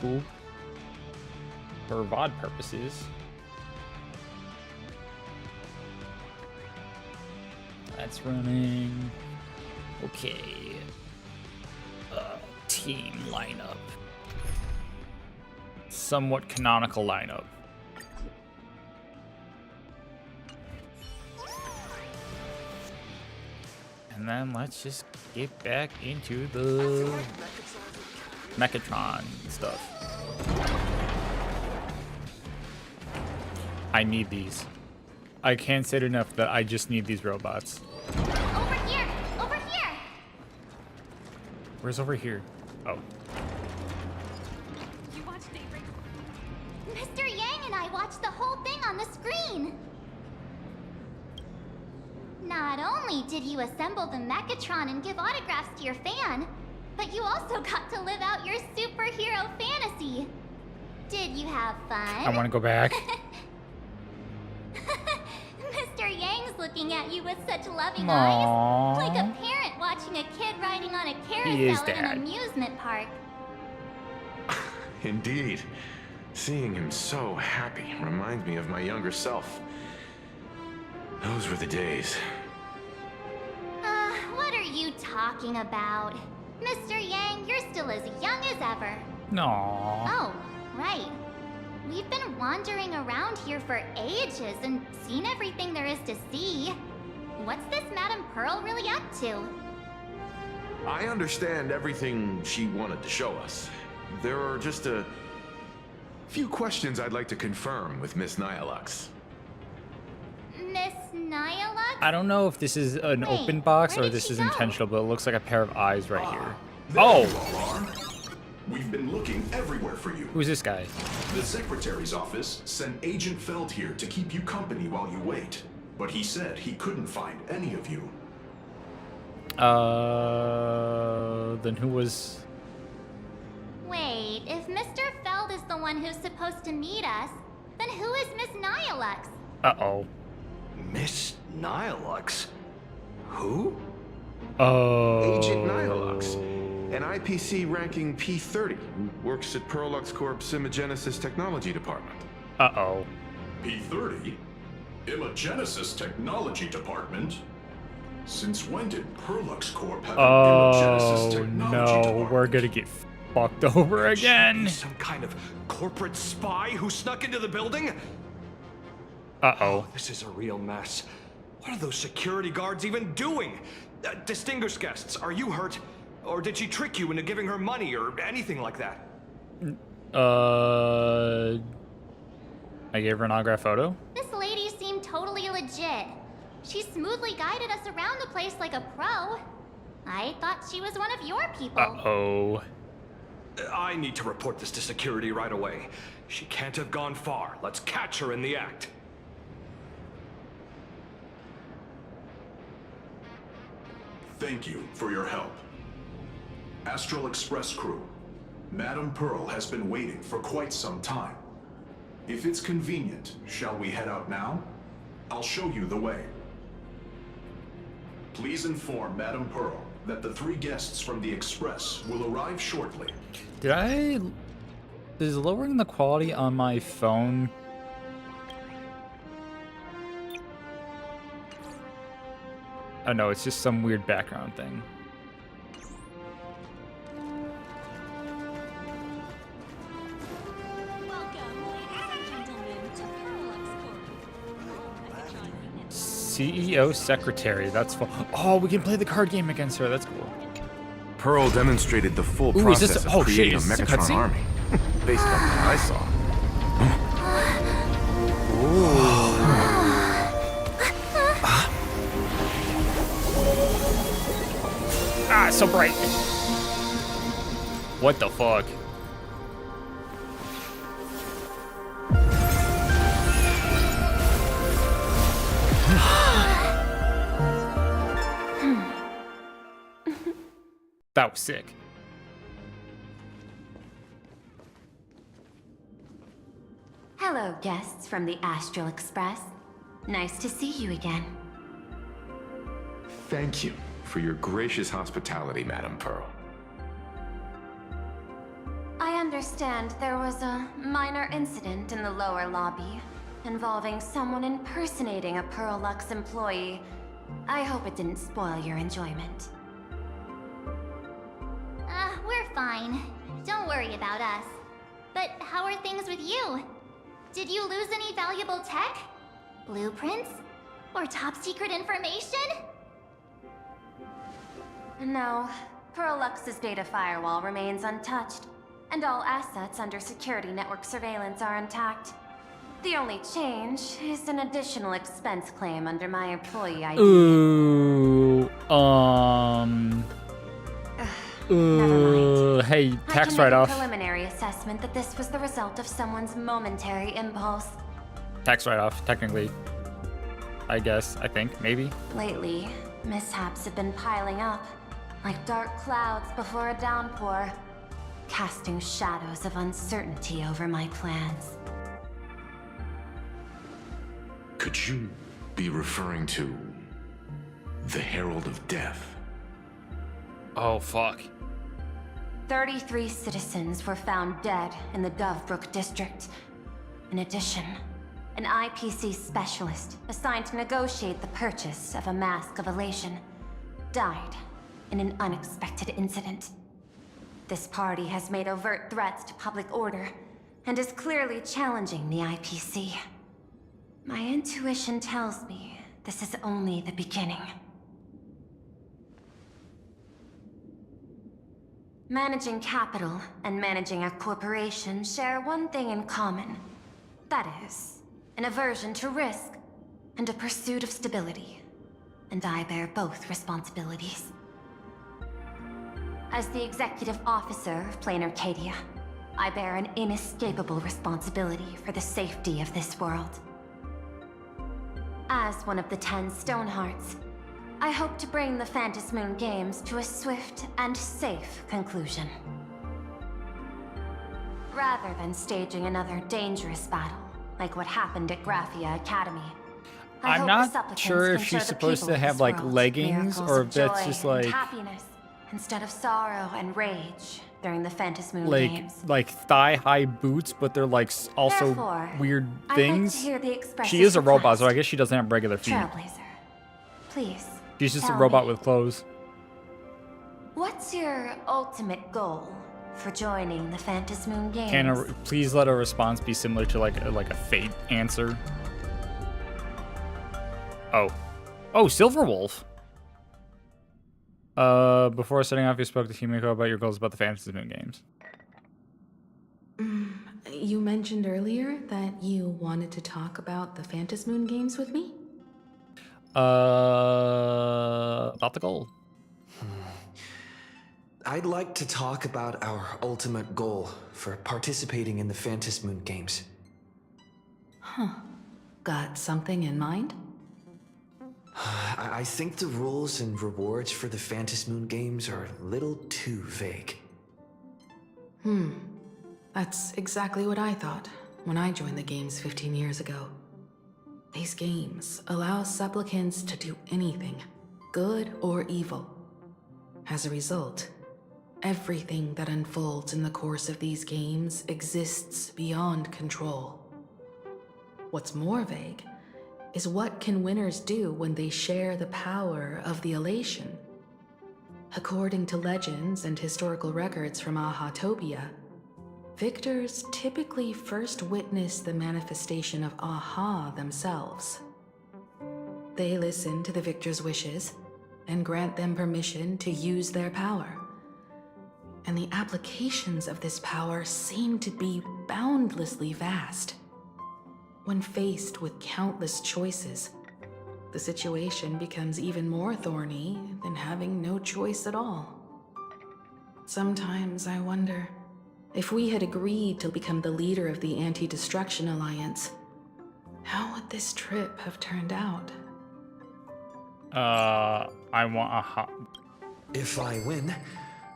cool for VOD purposes. That's running. Okay. Team lineup. Somewhat canonical lineup. And then let's just get back into the Mechatron stuff. I need these. I can't say it enough that I just need these robots. Over here! Over here! Where's over here? Oh. You watched Daybreak? Mr. Yang and I watched the whole thing on the screen! Not only did you assemble the Mechatron and give autographs to your fan, but you also got to live out your superhero fantasy. Did you have fun? I want to go back. Mr. Yang's looking at you with such loving Aww. eyes. Like a parent watching a kid riding on a He is carousel in an Dad. amusement park. Indeed. Seeing him so happy reminds me of my younger self. Those were the days. What are you talking about? Mr. Yang, you're still as young as ever. No. Oh, right. We've been wandering around here for ages and seen everything there is to see. What's this Madame Pearl really up to? I understand everything she wanted to show us. There are just a few questions I'd like to confirm with Miss Nyalux. Miss Nyalux? I don't know if this is an Wait, open box where or did this she is go? intentional, but it looks like a pair of eyes right here. There you Oh! all are. We've been looking everywhere for you. Who's this guy? The secretary's office sent Agent Feld here to keep you company while you wait. But he said he couldn't find any of you. Then who was... Wait, if Mr. Feld is the one who's supposed to meet us, then who is Miss Nyalux? Uh-oh. Miss Nyalux? Who? Oh. Agent Nyalux, an IPC ranking P30 who works at Perlux Corp's Imagenesis Technology Department. Uh-oh. P30? Imagenesis Technology Department? Since when did Perlux Corp have an Imagenesis Oh, Technology no. Department? We're gonna get fucked over again. Some kind of corporate spy who snuck into the building? Uh-oh. This is a real mess. What are those security guards even doing? Distinguished guests, are you hurt? Or did she trick you into giving her money or anything like that? I gave her an autograph photo? This lady seemed totally legit. She smoothly guided us around the place like a pro. I thought she was one of your people. Uh-oh. I need to report this to security right away. She can't have gone far. Let's catch her in the act. Thank you for your help. Astral Express crew, Madame Pearl has been waiting for quite some time. If it's convenient, shall we head out now? I'll show you the way. Please inform Madame Pearl that the 3 guests from the Express will arrive shortly. Is lowering the quality on my phone... Oh no, it's just some weird background thing. CEO secretary, that's fun. Oh, we can play the card game against her, that's cool. Pearl demonstrated the full Ooh, is process this- of oh, shit, creating is a this a Mechatron cutscene? army, based on what I saw. Ah, it's so bright. What the fuck? That was sick. Hello, guests from the Astral Express. Nice to see you again. Thank you for your gracious hospitality, Madame Pearl. I understand understand there was a minor incident in the lower lobby involving someone impersonating a Pearl Lux employee. I hope it didn't spoil your enjoyment. We're fine. Don't worry about us. But how are things with you? Did you lose any valuable tech? Blueprints? Or top secret information? No, Pearl Lux's data firewall remains untouched, and all assets under security network surveillance are intact. The only change is an additional expense claim under my employee ID. Ooh, Never mind. Hey, tax I can write-off. make a preliminary assessment that this was the result of someone's momentary impulse. Tax write-off, technically. I guess, I think, maybe. Lately, mishaps have been piling up, like dark clouds before a downpour, casting shadows of uncertainty over my plans. Could you be referring to the Herald of Death? Oh, fuck. 33 citizens were found dead in the Dovebrook district. In addition, an IPC specialist assigned to negotiate the purchase of a Mask of Elation died in an unexpected incident. This party has made overt threats to public order and is clearly challenging the IPC. My intuition tells me this is only the beginning. Managing capital and managing a corporation share one thing in common. That is, an aversion to risk and a pursuit of stability. And I bear both responsibilities. As the executive officer of Plain Arcadia, I bear an inescapable responsibility for the safety of this world. As one of the 10 Stonehearts, I hope to bring the Phantasmoon Games to a swift and safe conclusion. Rather than staging another dangerous battle, like what happened at Graphia Academy, I I'm hope not the supplicants sure if can she's show the supposed people to of have this like world leggings miracles or of if that's joy just and like happiness instead of sorrow and rage during the Phantasmoon like Games. like thigh-high boots, but they're like also Therefore, weird I'd things. like to hear the express She is a robot, so I request. guess she doesn't have regular feet. Trailblazer, please. She's just a tell robot me, with clothes. what's your ultimate goal for joining the Phantasmoon Games? Can please let a response be similar to like a fate answer? Oh, Silverwolf. Before setting off, you spoke to Himiko about your goals about the Phantasmoon Games. You mentioned earlier that you wanted to talk about the Phantasmoon Games with me? About the goal. I'd like to talk about our ultimate goal for participating in the Phantasmoon Games. Got something in mind? I think the rules and rewards for the Phantasmoon Games are a little too vague. That's exactly what I thought when I joined the games 15 years ago. These games allow supplicants to do anything, good or evil. As a result, everything that unfolds in the course of these games exists beyond control. What's more vague is what can winners do when they share the power of the elation. According to legends and historical records from Ahatopia, victors typically first witness the manifestation of Aha themselves. They listen to the victor's wishes and grant them permission to use their power. And the applications of this power seem to be boundlessly vast. When faced with countless choices, the situation becomes even more thorny than having no choice at all. Sometimes I wonder, if we had agreed to become the leader of the Anti-Destruction Alliance, how would this trip have turned out? I want Aha. If I win,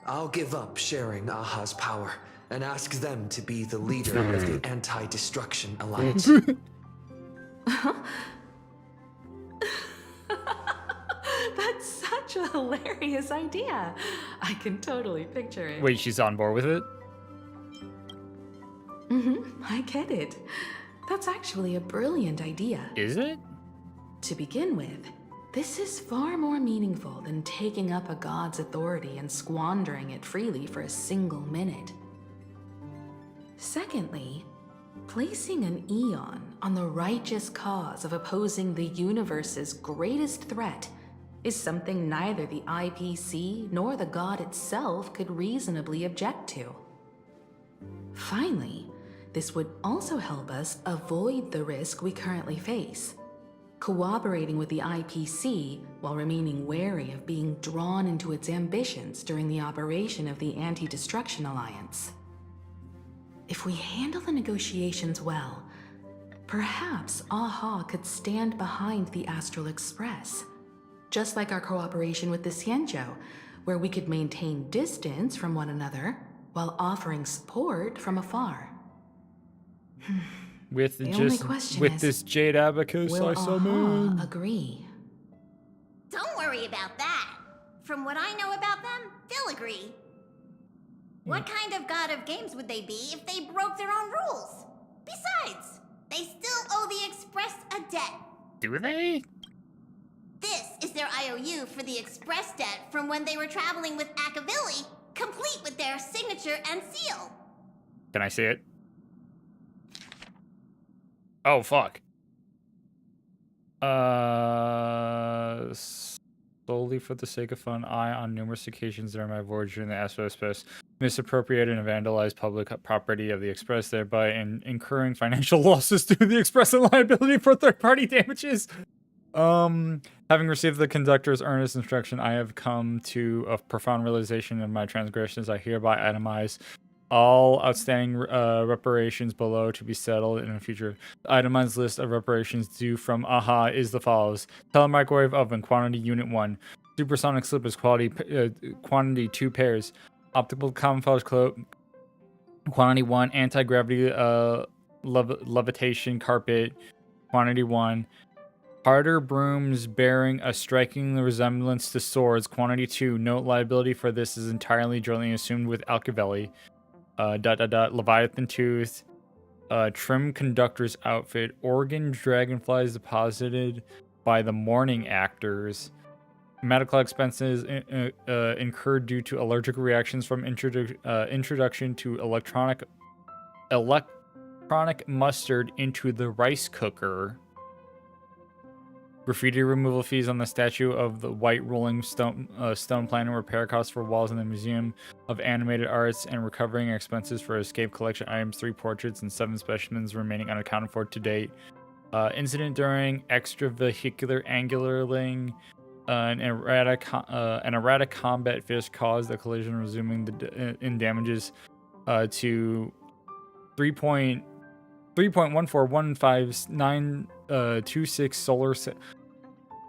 I'll give up sharing Aha's power and ask them to be the leader of the Anti-Destruction Alliance. That's such a hilarious idea. I can totally picture it. Wait, she's on board with it? I get it. That's actually a brilliant idea. Is it? To begin with, this is far more meaningful than taking up a god's authority and squandering it freely for a single minute. Secondly, placing an Eon on the righteous cause of opposing the universe's greatest threat is something neither the IPC nor the god itself could reasonably object to. Finally, this would also help us avoid the risk we currently face, cooperating with the IPC while remaining wary of being drawn into its ambitions during the operation of the Anti-Destruction Alliance. If we handle the negotiations well, perhaps AHA could stand behind the Astral Express, just like our cooperation with the Xianzhou, where we could maintain distance from one another while offering support from afar. With The only just question with is, this Jade Abacus will I summon. AHA agree? Don't worry about that. From what I know about them, they'll agree. What kind of god of games would they be if they broke their own rules? Besides, they still owe the Express a debt. Do they? This is their IOU for the Express debt from when they were traveling with Akavili, complete with their signature and seal. Can I see it? Oh, fuck. Solely for the sake of fun, I, on numerous occasions during my voyage during the Astral Express, misappropriated and vandalized public property of the Express, thereby incurring financial losses to the Express and liability for third-party damages. Having received the conductor's earnest instruction, I have come to a profound realization of my transgressions. I hereby itemize all outstanding reparations below to be settled in the future. The itemized list of reparations due from AHA is the follows: telemicrowave oven, quantity unit 1; supersonic slippers, quantity 2 pairs; optical camouflage cloak, quantity 1; anti-gravity levitation carpet, quantity 1; harder brooms bearing a striking resemblance to swords, quantity 2. Note: liability for this is entirely jointly assumed with Alcavelli. Leviathan tooth, trim conductor's outfit, organ dragonflies deposited by the morning actors, medical expenses incurred due to allergic reactions from introduction to electronic mustard into the rice cooker. Graffiti removal fees on the statue of the white rolling stone planet, repair costs for walls in the Museum of Animated Arts, and recovering expenses for escape collection items, 3 portraits and 7 specimens remaining unaccounted for to date. Incident during extravehicular angularing, an erratic combat fish caused the collision, resuming in damages to 3.1415926 solar.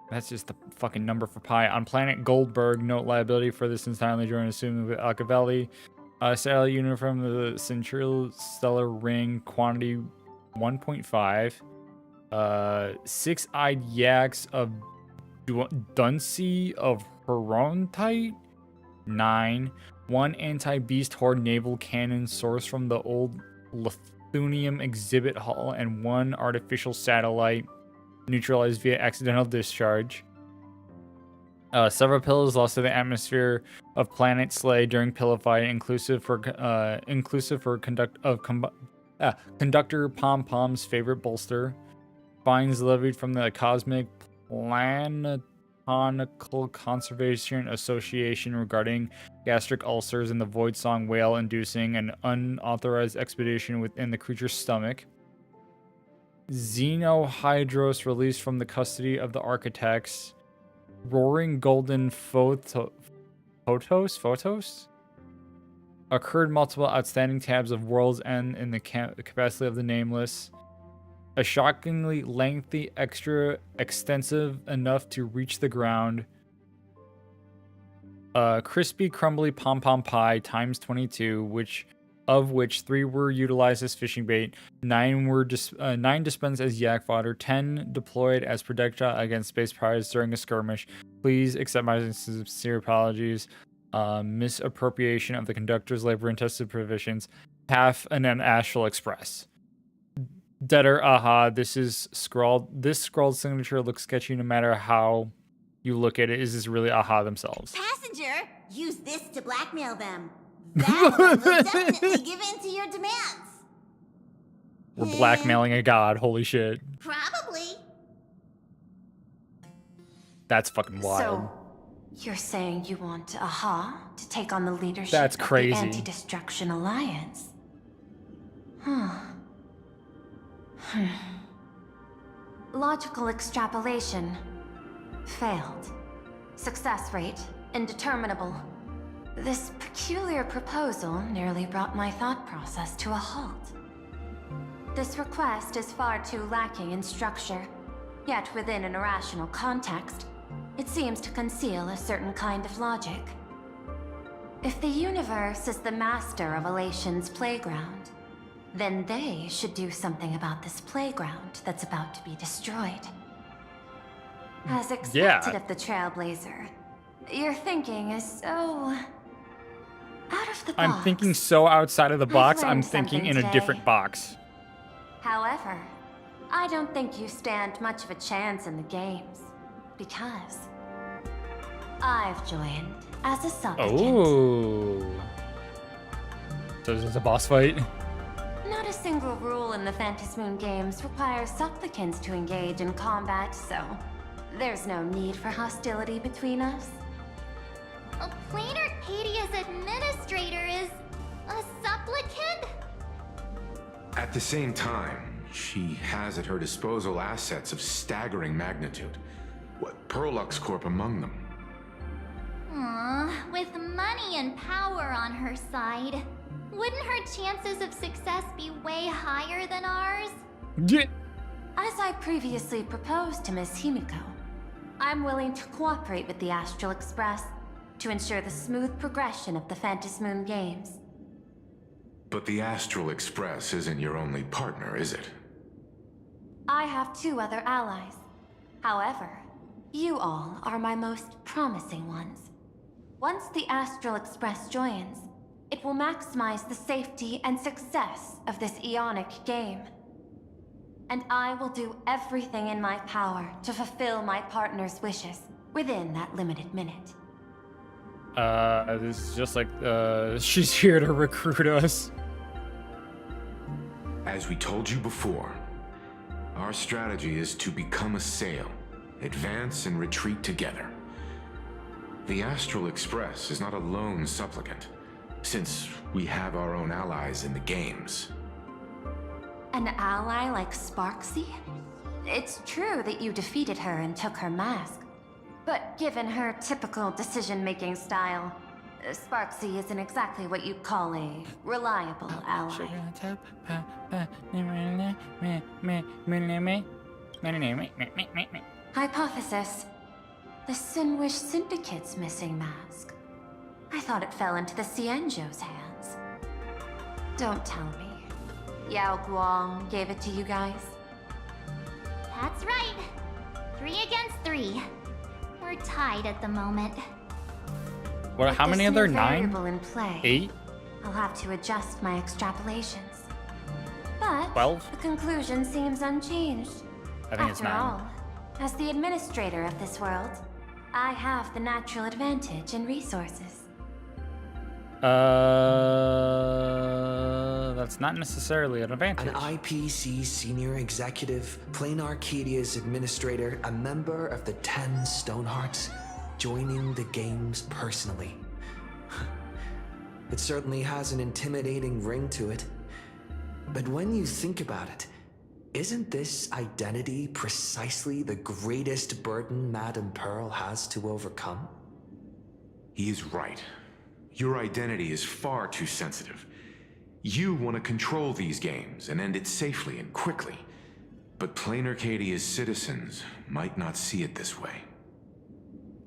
That's just the fucking number for pi. On planet Goldberg, note: liability for this entirely joined assumed with Alcavelli. Stellar unit from the Central Stellar Ring, quantity 1.5. 6-eyed yaks of Duncy of Herontite, 9. 1 anti-beast horde naval cannon sourced from the old Lithunium exhibit hall, and 1 artificial satellite neutralized via accidental discharge. Several pillows lost to the atmosphere of planet Slay during pillow fight, inclusive for conductor Pom Pom's favorite bolster. Fines levied from the Cosmic Planetonical Conservation Association regarding gastric ulcers and the Void Song whale inducing an unauthorized expedition within the creature's stomach. Xenohydros released from the custody of the architects. Roaring golden photos occurred multiple outstanding tabs of World's End in the capacity of the Nameless. A shockingly lengthy, extra extensive enough to reach the ground. Crispy, crumbly pom-pom pie times 22, of which 3 were utilized as fishing bait, 9 dispensed as yak fodder, 10 deployed as projectile against space pirates during a skirmish. Please accept my sincere apologies. Misappropriation of the conductor's labor-intensive provisions. Path and then Astral Express. Deader, aha, this scrawled signature looks sketchy no matter how you look at it. Is this really aha themselves? Passenger, use this to blackmail them. That one will definitely give in to your demands. We're blackmailing a god, holy shit. Probably. That's fucking wild. So, you're saying you want Aha to take on the leadership That's of crazy. the Anti-Destruction Alliance? Logical extrapolation. Failed. Success rate indeterminable. This peculiar proposal nearly brought my thought process to a halt. This request is far too lacking in structure, yet within an irrational context, it seems to conceal a certain kind of logic. If the universe is the master of Elation's playground, then they should do something about this playground that's about to be destroyed. As expected of the Trailblazer, your thinking is so out of the box. I'm thinking so outside of the box, I'm learned thinking in something a different today. box. However, I don't think you stand much of a chance in the games, because I've joined as a supplicant. Oh. So is this a boss fight? Not a single rule in the Phantasmoon games requires supplicants to engage in combat, so there's no need for hostility between us. Plain Arcadia's administrator is a supplicant? At the same time, she has at her disposal assets of staggering magnitude. What, Perlux Corp among them? With money and power on her side, wouldn't her chances of success be way higher than ours? Yeah. As I previously proposed to Miss Himiko, I'm willing to cooperate with the Astral Express to ensure the smooth progression of the Phantasmoon games. But the Astral Express isn't your only partner, is it? I have 2 other allies. However, you all are my most promising ones. Once the Astral Express joins, it will maximize the safety and success of this Ionic game. And I will do everything in my power to fulfill my partner's wishes within that limited minute. This is just like, she's here to recruit us. As we told you before, our strategy is to become a sail, advance and retreat together. The Astral Express is not a lone supplicant, since we have our own allies in the games. An ally like Sparksy? It's true that you defeated her and took her mask. But given her typical decision-making style, Sparksy isn't exactly what you'd call a reliable ally. Hypothesis. The Sinwish Syndicate's missing mask. I thought it fell into the Cienjo's hands. Don't tell me. Yao Guang gave it to you guys? That's right. 3 against 3. We're tied at the moment. What? With How many this are there? new 9? variable in play, 8? I'll have to adjust my extrapolations. But 12? the conclusion seems unchanged. I think it's After 9. all, as the administrator of this world, I have the natural advantage in resources. That's not necessarily an advantage. An IPC senior executive, Plain Arcadia's administrator, a member of the 10 Stonehearts, joining the games personally. It certainly has an intimidating ring to it. But when you think about it, isn't this identity precisely the greatest burden Madame Pearl has to overcome? He is right. Your identity is far too sensitive. You want to control these games and end it safely and quickly. But Plain Arcadia's citizens might not see it this way.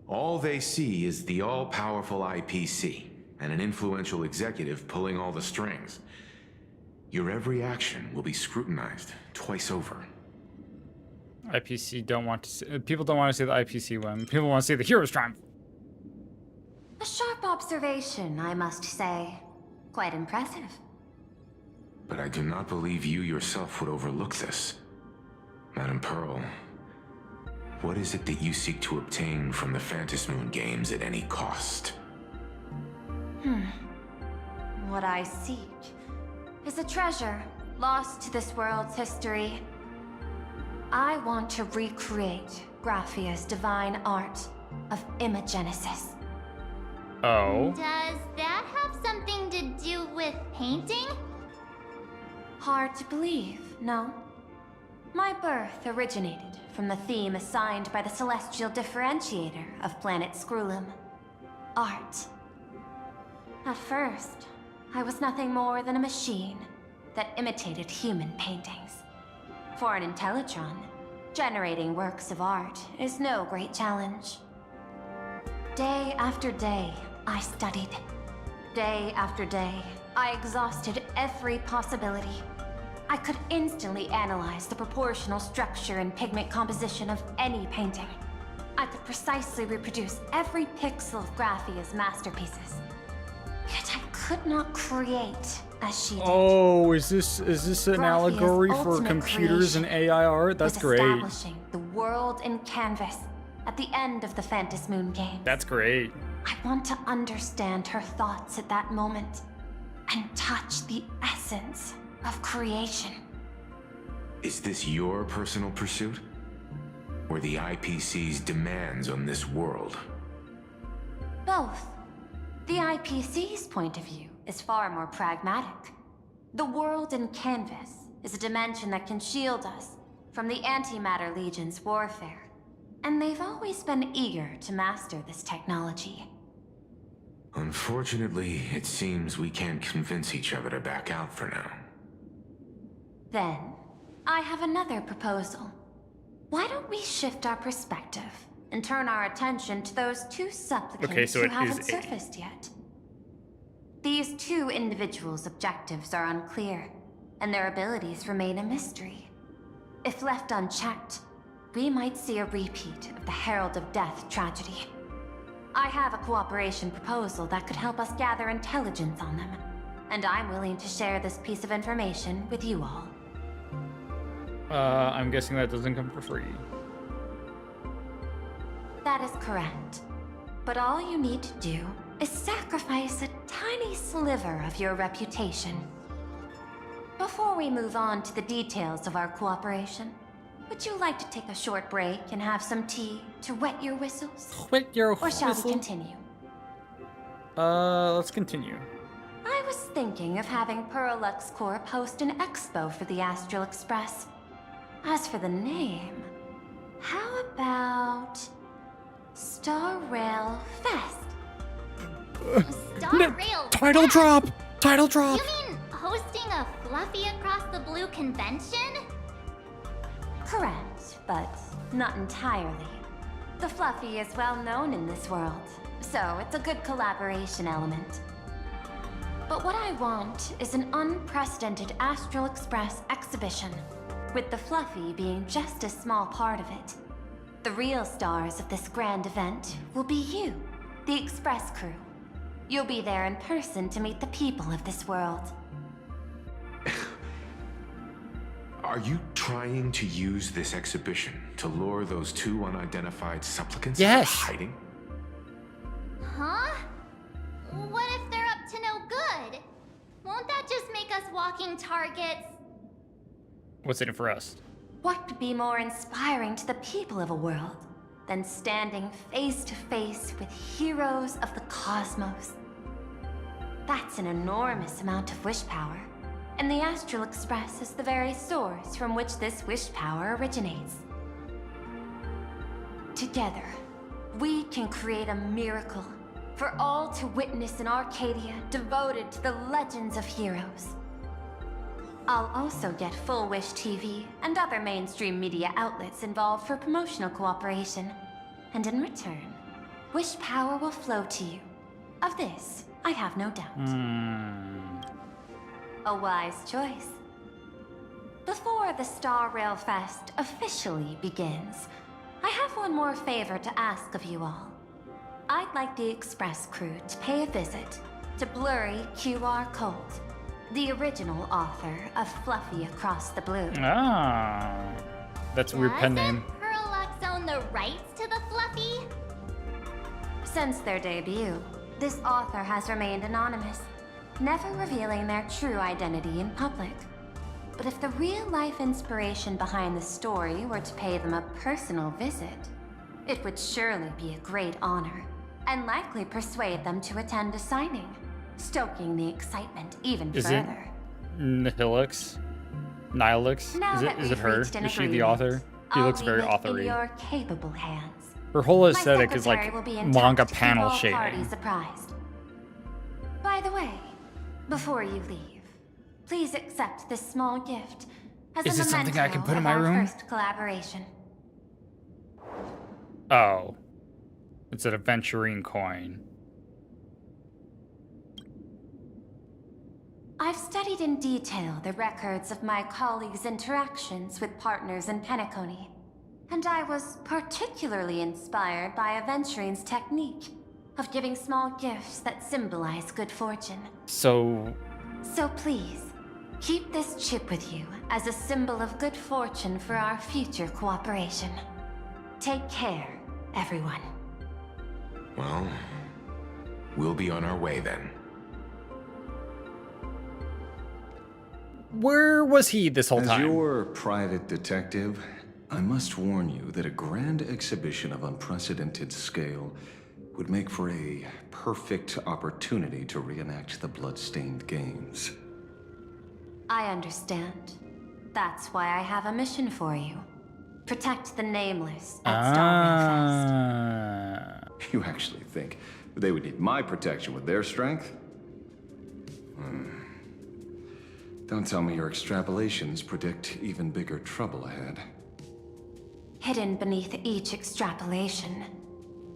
All they see is the all-powerful IPC and an influential executive pulling all the strings. Your every action will be scrutinized twice over. IPC don't want to see, people don't want to see the IPC win. People want to see the heroes triumph. A sharp observation, I must say. Quite impressive. but I do not believe you yourself would overlook this. Madam Pearl, what is it that you seek to obtain from the Phantasmoon games at any cost? What I seek is a treasure lost to this world's history. I want to recreate Graphia's divine art of imagenesis. Oh. Does that have something to do with painting? Hard to believe, no? My birth originated from the theme assigned by the celestial differentiator of planet Scrulum: art. At first, I was nothing more than a machine that imitated human paintings. For an Intellitron, generating works of art is no great challenge. Day after day, I studied. Day after day, I exhausted every possibility. I could instantly analyze the proportional structure and pigment composition of any painting. I could precisely reproduce every pixel of Graphia's masterpieces. Yet I could not create as she did. Oh, is this an Graphia's allegory for ultimate computers and creation AI art? That's was great. establishing the world in canvas at the end of the Phantasmoon game. That's great. I want to understand her thoughts at that moment and touch the essence of creation. Is this your personal pursuit? Or the IPC's demands on this world? Both. The IPC's point of view is far more pragmatic. The world in canvas is a dimension that can shield us from the Antimatter Legion's warfare, and they've always been eager to master this technology. Unfortunately, it seems we can't convince each other to back out for now. Then, I have another proposal. Why don't we shift our perspective and turn our attention to those two supplicants Okay, so who it haven't is surfaced yet? These two individuals' objectives are unclear, and their abilities remain a mystery. If left unchecked, we might see a repeat of the Herald of Death tragedy. I have a cooperation proposal that could help us gather intelligence on them, and I'm willing to share this piece of information with you all. I'm guessing that doesn't come for free. That is correct. But all you need to do is sacrifice a tiny sliver of your reputation. Before we move on to the details of our cooperation, would you like to take a short break and have some tea to wet your whistles? Wet your Or shall whistle? we continue? Let's continue. I was thinking of having Pearl Corp host an expo for the Astral Express. As for the name, how about Star Rail Fest? Star Rail Title Fest? drop! Title drop! You mean hosting a Fluffy Across the Blue convention? Correct, but not entirely. The Fluffy is well known in this world, so it's a good collaboration element. But what I want is an unprecedented Astral Express exhibition, with the Fluffy being just a small part of it. The real stars of this grand event will be you, the Express crew. You'll be there in person to meet the people of this world. Are you trying to use this exhibition to lure those two unidentified supplicants into Yes. hiding? Huh? What if they're up to no good? Won't that just make us walking targets? What's in it for us? What could be more inspiring to the people of a world than standing face to face with heroes of the cosmos? That's an enormous amount of wish power, and the Astral Express is the very source from which this wish power originates. Together, we can create a miracle for all to witness in Arcadia devoted to the legends of heroes. I'll also get Full Wish TV and other mainstream media outlets involved for promotional cooperation. And in return, wish power will flow to you. Of this, I have no doubt. A wise choice. Before the Star Rail Fest officially begins, I have one more favor to ask of you all. I'd like the Express crew to pay a visit to Blurry QR Cult, The original author of Fluffy Across the Blue. Ah, that's a weird pen name. Doesn't Perlux own the rights to the Fluffy? Since their debut, this author has remained anonymous, never revealing their true identity in public. But if the real-life inspiration behind the story were to pay them a personal visit, it would surely be a great honor, and likely persuade them to attend a signing, stoking the excitement even Is further. it Nihilix? Nihilix? Now that Is it we've her? reached an Is she the agreement, author? She I'll looks very leave it in authory. your capable hands. Her whole My aesthetic is secretary like will be in manga touch to keep panel all shading. parties apprised. By the way, before you leave, please accept this small gift as Is a it something I can memento put in of my our room? first collaboration. Oh. It's an aventurine coin. I've studied in detail the records of my colleagues' interactions with partners in Penacony, and I was particularly inspired by Aventurine's technique of giving small gifts that symbolize good fortune. So, So please, keep this chip with you as a symbol of good fortune for our future cooperation. Take care, everyone. Well, we'll be on our way then. where was he this whole As time? your private detective, I must warn you that a grand exhibition of unprecedented scale would make for a perfect opportunity to reenact the blood-stained games. I understand. That's why I have a mission for you. Protect the Nameless at Starving Fest. Ah. You actually think they would need my protection with their strength? Don't tell me your extrapolations predict even bigger trouble ahead. Hidden beneath each extrapolation,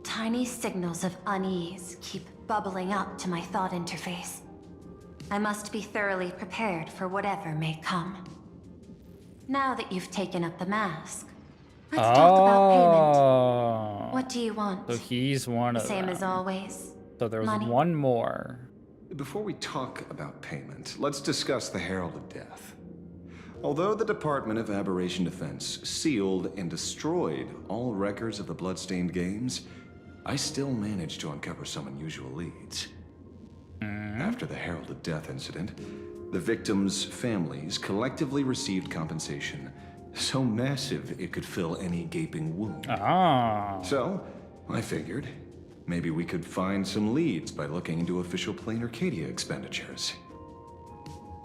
tiny signals of unease keep bubbling up to my thought interface. I must be thoroughly prepared for whatever may come. Now that you've taken up the mask, let's talk about payment. Oh. What do you want? So he's one of Same them. as always. So there was Money. one more. Before we talk about payment, let's discuss the Herald of Death. Although the Department of Aberration Defense sealed and destroyed all records of the Bloodstained Games, I still managed to uncover some unusual leads. After the Herald of Death incident, the victims' families collectively received compensation so massive it could fill any gaping wound. Ah. So, I figured, maybe we could find some leads by looking into official Plain Arcadia expenditures.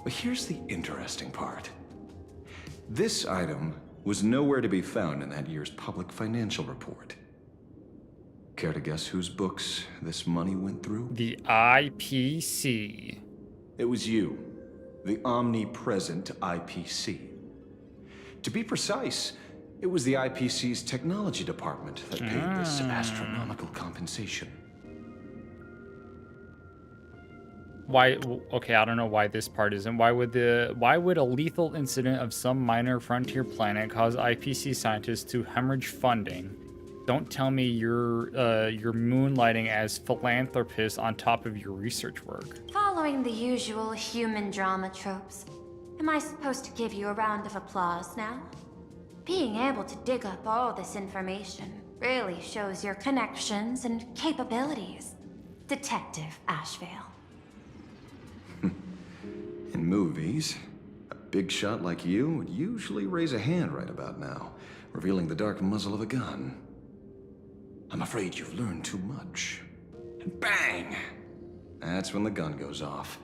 But here's the interesting part. This item was nowhere to be found in that year's public financial report. Care to guess whose books this money went through? The IPC. It was you, the omnipresent IPC. To be precise, it was the IPC's technology department that paid this astronomical compensation. Why? Okay, I don't know why this part isn't. Why would a lethal incident of some minor frontier planet cause IPC scientists to hemorrhage funding? Don't tell me you're moonlighting as philanthropist on top of your research work. Following the usual human drama tropes, am I supposed to give you a round of applause now? Being able to dig up all this information really shows your connections and capabilities, Detective Ashvale. In movies, a big shot like you would usually raise a hand right about now, revealing the dark muzzle of a gun. I'm afraid you've learned too much. And bang! That's when the gun goes off.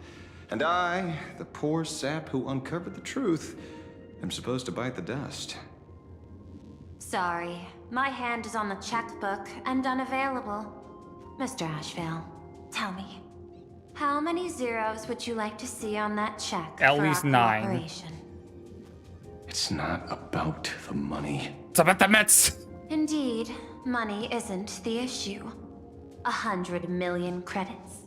And I, the poor sap who uncovered the truth, am supposed to bite the dust. Sorry, my hand is on the checkbook and unavailable. Mr. Ashvale, tell me, how many zeros would you like to see on that check At for least our 9. cooperation? It's not about the money. It's about the Mets. Indeed, money isn't the issue. 100 million credits.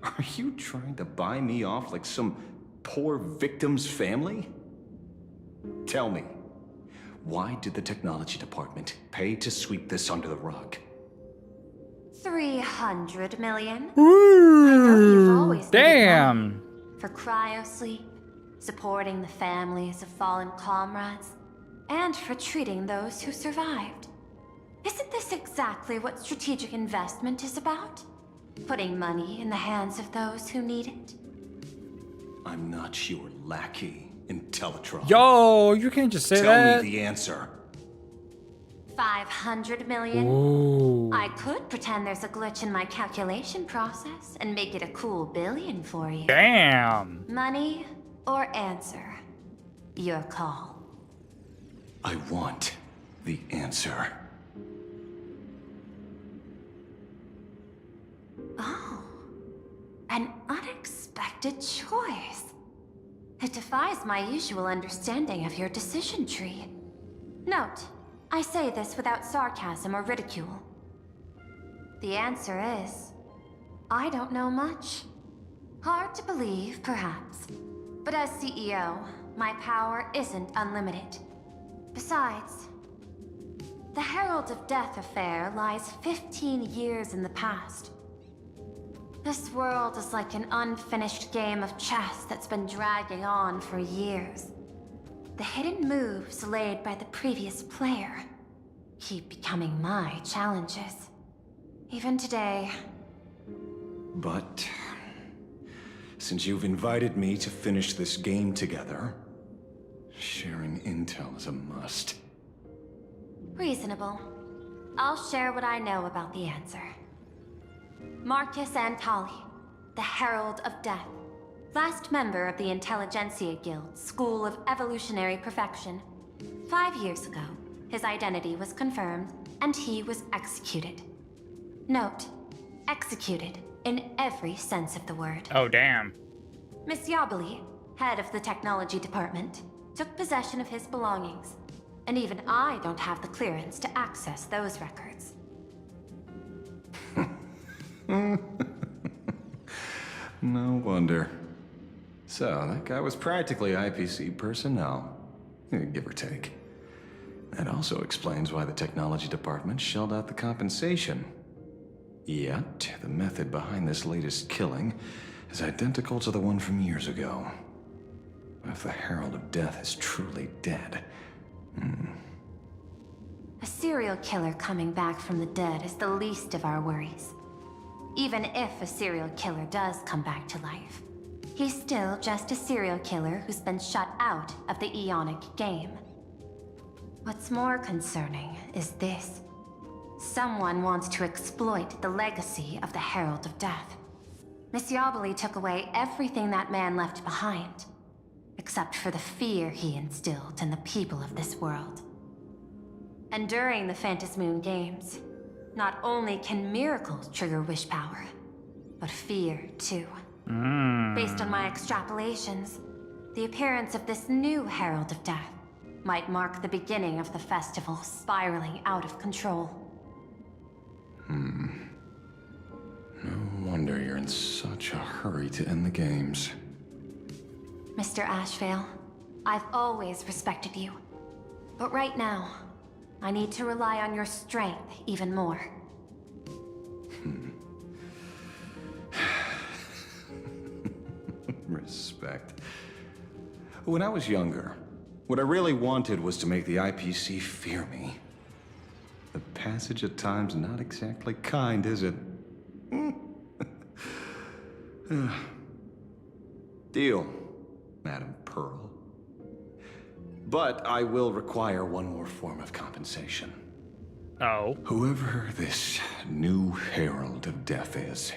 Are you trying to buy me off like some poor victim's family? Tell me, why did the technology department pay to sweep this under the rug? 300 million? I know you've always needed Damn. money. for cryosleep, supporting the families of fallen comrades, and for treating those who survived. Isn't this exactly what strategic investment is about? Putting money in the hands of those who need it? I'm not your lackey, Intellitron. Yo, you can't just say Tell that. me the answer. 500 million? Ooh. I could pretend there's a glitch in my calculation process and make it a cool billion for you. Damn. Money or answer? Your call. I want the answer. Oh, an unexpected choice. It defies my usual understanding of your decision tree. Note, I say this without sarcasm or ridicule. The answer is, I don't know much. Hard to believe, perhaps. But as CEO, my power isn't unlimited. Besides, the Herald of Death affair lies 15 years in the past. This world is like an unfinished game of chess that's been dragging on for years. The hidden moves laid by the previous player keep becoming my challenges. Even today. But since you've invited me to finish this game together, sharing intel is a must. Reasonable. I'll share what I know about the answer. Marcus Antali, the Herald of Death, last member of the Intelligentsia Guild School of Evolutionary Perfection. 5 years ago, his identity was confirmed, and he was executed. Note, executed in every sense of the word. Oh, damn. Miss Yabali, head of the technology department, took possession of his belongings, and even I don't have the clearance to access those records. No wonder. So, that guy was practically IPC personnel, give or take. That also explains why the technology department shelled out the compensation. Yet, the method behind this latest killing is identical to the one from years ago. If the Herald of Death is truly dead... A serial killer coming back from the dead is the least of our worries. Even if a serial killer does come back to life, he's still just a serial killer who's been shut out of the Ionic game. What's more concerning is this. Someone wants to exploit the legacy of the Herald of Death. Miss Yabali took away everything that man left behind, except for the fear he instilled in the people of this world. And during the Phantasmoon Games, not only can miracles trigger wish power, but fear too. Based on my extrapolations, the appearance of this new Herald of Death might mark the beginning of the festival spiraling out of control. No wonder you're in such a hurry to end the games. Mr. Ashvale, I've always respected you. But right now, I need to rely on your strength even more. Respect. When I was younger, what I really wanted was to make the IPC fear me. The passage at times not exactly kind, is it? Deal, Madam Pearl. But I will require one more form of compensation. Oh. Whoever this new Herald of Death is,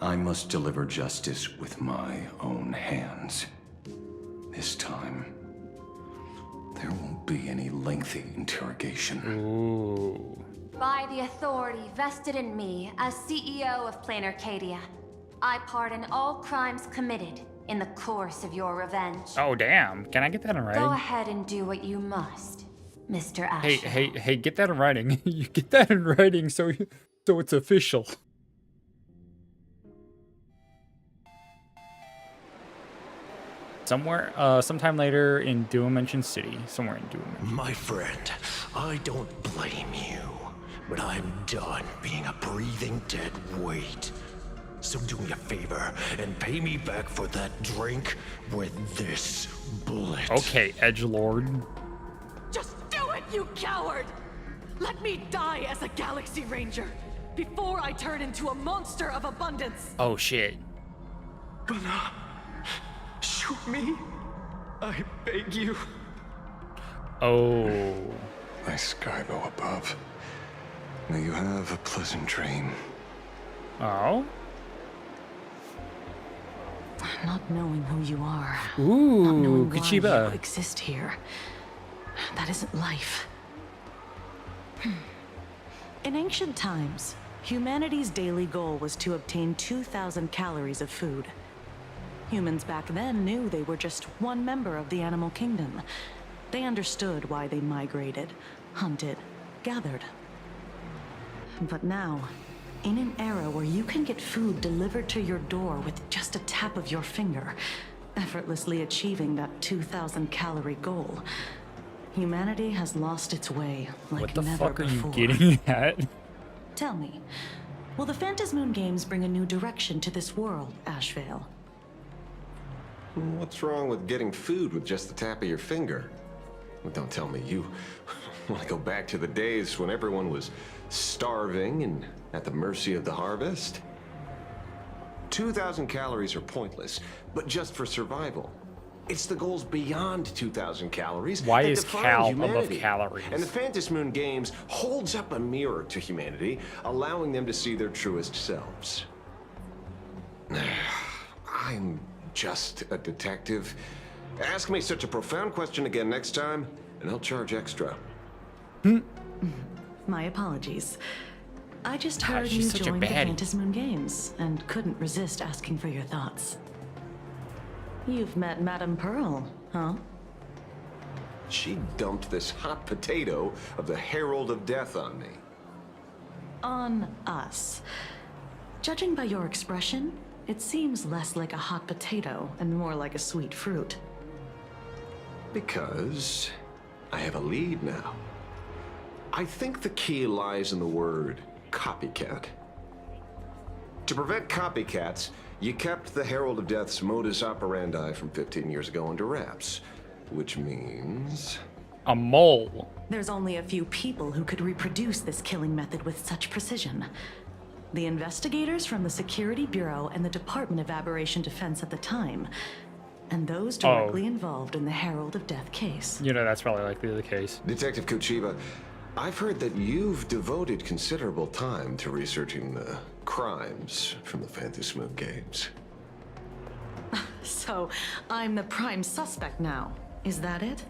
I must deliver justice with my own hands. This time, there won't be any lengthy interrogation. Ooh. By the authority vested in me as CEO of Plain Arcadia, I pardon all crimes committed in the course of your revenge. Oh, damn. Can I get that in writing? Go ahead and do what you must, Mr. Ashvale. Hey, get that in writing. You get that in writing so it's official. Sometime later in Dimension City. Somewhere in Dimension. My friend, I don't blame you, but I'm done being a breathing dead weight. So do me a favor and pay me back for that drink with this bullet. Okay, edgelord. Just do it, you coward! Let me die as a Galaxy Ranger before I turn into a monster of abundance. Oh shit. Shoot me. I beg you. Oh. My Skybo above. May you have a pleasant dream. Oh. Not knowing who you are. Ooh, not knowing why Kachiba. you exist here. That isn't life. In ancient times, humanity's daily goal was to obtain 2,000 calories of food. Humans back then knew they were just one member of the animal kingdom. They understood why they migrated, hunted, gathered. But now, in an era where you can get food delivered to your door with just a tap of your finger, effortlessly achieving that 2,000 calorie goal, humanity has lost its way like What the never fuck are you before. getting at? Tell me, will the Phantasmoon games bring a new direction to this world, Ashvale? What's wrong with getting food with just the tap of your finger? Well, don't tell me you want to go back to the days when everyone was starving and at the mercy of the harvest. 2,000 calories are pointless, but just for survival. It's the goals beyond 2,000 calories. Why that is define cal humanity. above calories? And the Phantasmoon Games holds up a mirror to humanity, allowing them to see their truest selves. I'm just a detective. Ask me such a profound question again next time, and I'll charge extra. My apologies. I just heard you she's such a joined the baddie. Phantasmoon Games and couldn't resist asking for your thoughts. You've met Madame Pearl, huh? She dumped this hot potato of the Herald of Death on me. On us. Judging by your expression, it seems less like a hot potato and more like a sweet fruit. Because I have a lead now. I think the key lies in the word copycat. To prevent copycats, you kept the Herald of Death's modus operandi from 15 years ago under wraps, which means... A mole. There's only a few people who could reproduce this killing method with such precision. The investigators from the Security Bureau and the Department of Aberration Defense at the time, and those directly involved in the Herald of Death case. You know, that's probably likely the case. Detective Kuchiba, I've heard that you've devoted considerable time to researching the crimes from the Phantasmoon Games. So, I'm the prime suspect now. Is that it?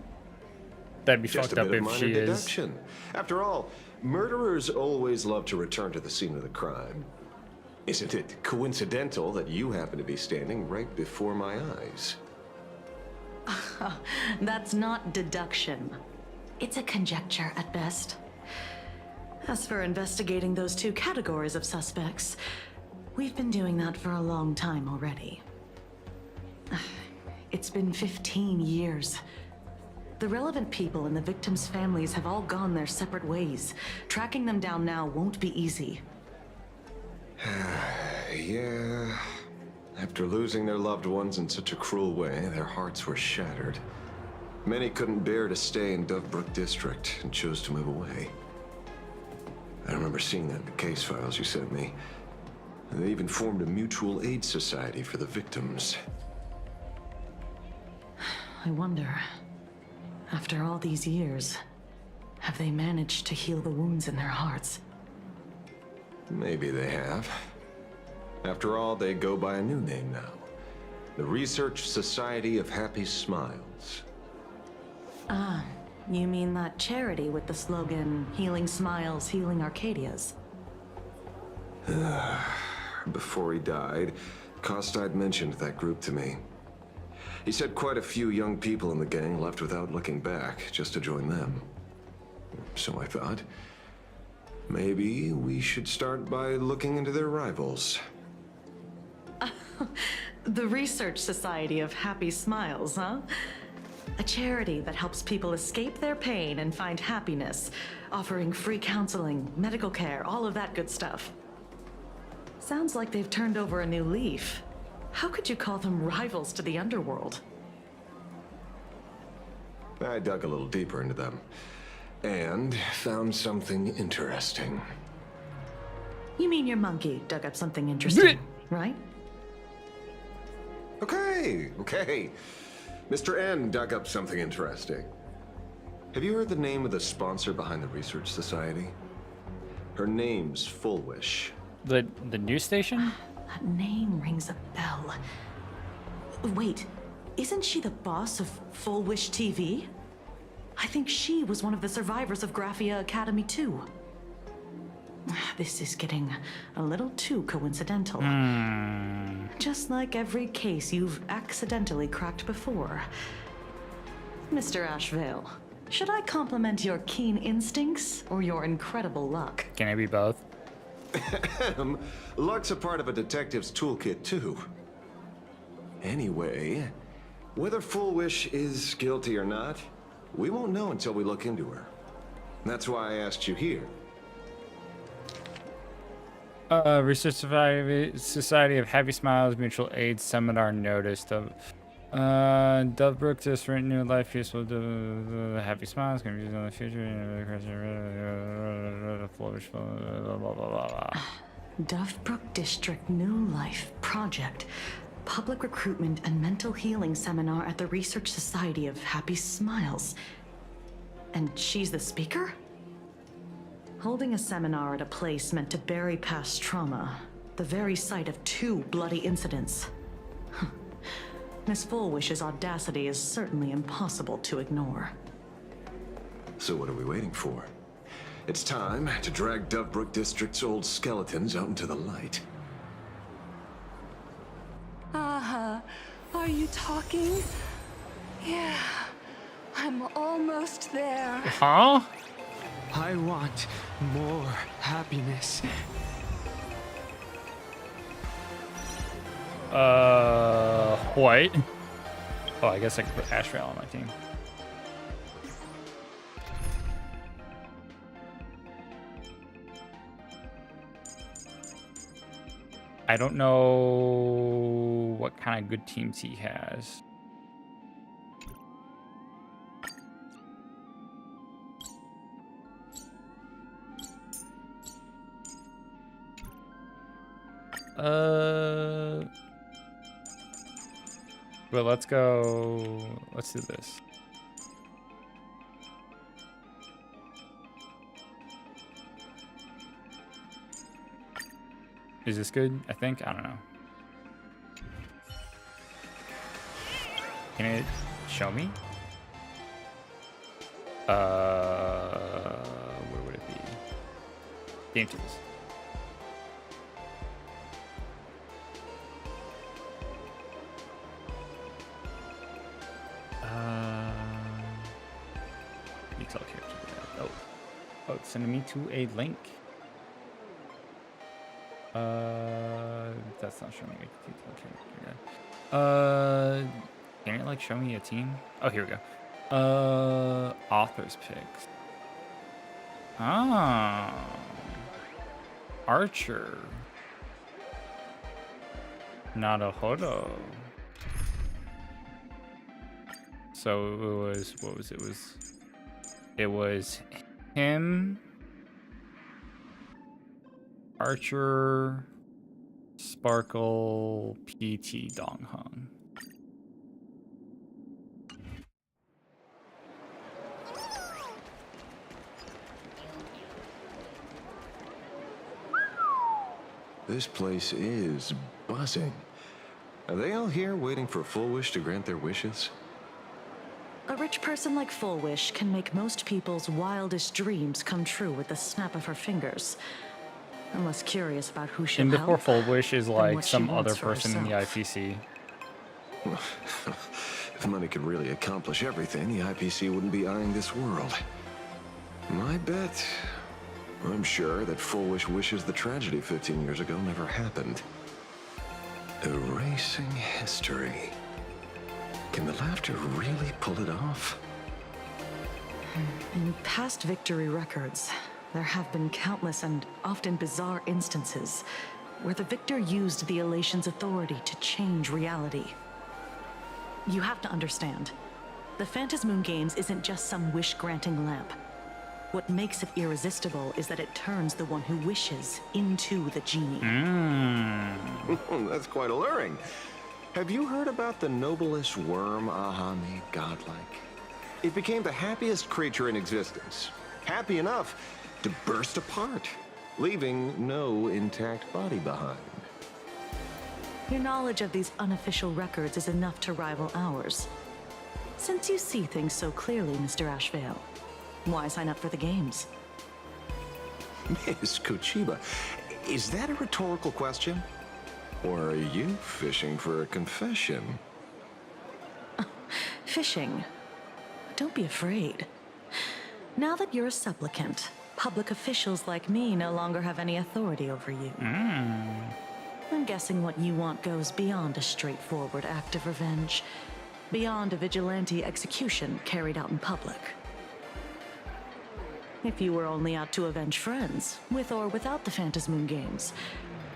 That'd be Just fucked a up bit of if minor she is. deduction. After all, murderers always love to return to the scene of the crime. Isn't it coincidental that you happen to be standing right before my eyes? That's not deduction. It's a conjecture at best. As for investigating those two categories of suspects, we've been doing that for a long time already. It's been 15 years. The relevant people and the victims' families have all gone their separate ways. Tracking them down now won't be easy. Yeah. After losing their loved ones in such a cruel way, their hearts were shattered. Many couldn't bear to stay in Daybreak District and chose to move away. I remember seeing that in the case files you sent me. They even formed a mutual aid society for the victims. I wonder, after all these years, have they managed to heal the wounds in their hearts? Maybe they have. After all, they go by a new name now. The Research Society of Happy Smiles. Ah, you mean that charity with the slogan, Healing Smiles, Healing Arcadias? Before he died, Costide mentioned that group to me. He said quite a few young people in the gang left without looking back, just to join them. So I thought, maybe we should start by looking into their rivals. The Research Society of Happy Smiles, huh? A charity that helps people escape their pain and find happiness, offering free counseling, medical care, all of that good stuff. Sounds like they've turned over a new leaf. How could you call them rivals to the underworld? I dug a little deeper into them and found something interesting. You mean your monkey dug up something interesting, right? Okay. Mr. N dug up something interesting. Have you heard the name of the sponsor behind the Research Society? Her name's Fullwish. The news station? That name rings a bell. Wait, isn't she the boss of Full Wish TV? I think she was one of the survivors of Graphia Academy too. This is getting a little too coincidental. Just like every case you've accidentally cracked before. Mr. Ashvale, should I compliment your keen instincts or your incredible luck? Can it be both? Luck's a part of a detective's toolkit, too. Anyway, whether Fullwish is guilty or not, we won't know until we look into her. That's why I asked you here. Research Society of Happy Smiles Mutual Aid Seminar noticed of Daybreak just written new life useful to Happy Smiles can be used in the future. Dovebrook District New Life Project. Public Recruitment and Mental Healing Seminar at the Research Society of Happy Smiles. And she's the speaker? Holding a seminar at a place meant to bury past trauma. The very site of 2 bloody incidents. Miss Fullwish's audacity is certainly impossible to ignore. So what are we waiting for? It's time to drag Dovebrook District's old skeletons out into the light. Are you talking? Yeah, I'm almost there. Huh? I want more happiness. What? Oh, I guess I could put Ashvale on my team. I don't know what kind of good teams he has. Well, let's go. Let's do this. Is this good? I think. I don't know. Can it show me? Where would it be? Game tools. Detail character. Oh, it's sending me to a link. That's not showing me a detail character yet. Can it like show me a team? Oh, here we go. Author's picks. Ah, Archer. Naruhodo. So it was, what was it? It was him, Archer, Sparkle, PT, Donghong. This place is buzzing. Are they all here waiting for Fullwish to grant their wishes? A rich person like Fullwish can make most people's wildest dreams come true with the snap of her fingers. I'm less curious about who she'll And before help Fullwish is than like what she some wants other for person in the herself. IPC. If money could really accomplish everything, the IPC wouldn't be eyeing this world. My bet, I'm sure that Fullwish wishes the tragedy 15 years ago never happened. Erasing history. Can the laughter really pull it off? In past victory records, there have been countless and often bizarre instances. where the victor used the Elation's authority to change reality. You have to understand, the Phantasmoon Games isn't just some wish-granting lamp. What makes it irresistible is that it turns the one who wishes into the genie. That's quite alluring. Have you heard about the noblest worm Aha made godlike? It became the happiest creature in existence. Happy enough to burst apart, leaving no intact body behind. Your knowledge of these unofficial records is enough to rival ours. Since you see things so clearly, Mr. Ashvale, why sign up for the games? Miss Kochiba, is that a rhetorical question? Or are you fishing for a confession? Fishing. Don't be afraid. Now that you're a supplicant, public officials like me no longer have any authority over you. I'm guessing what you want goes beyond a straightforward act of revenge, beyond a vigilante execution carried out in public. If you were only out to avenge friends, with or without the Phantasmoon Games,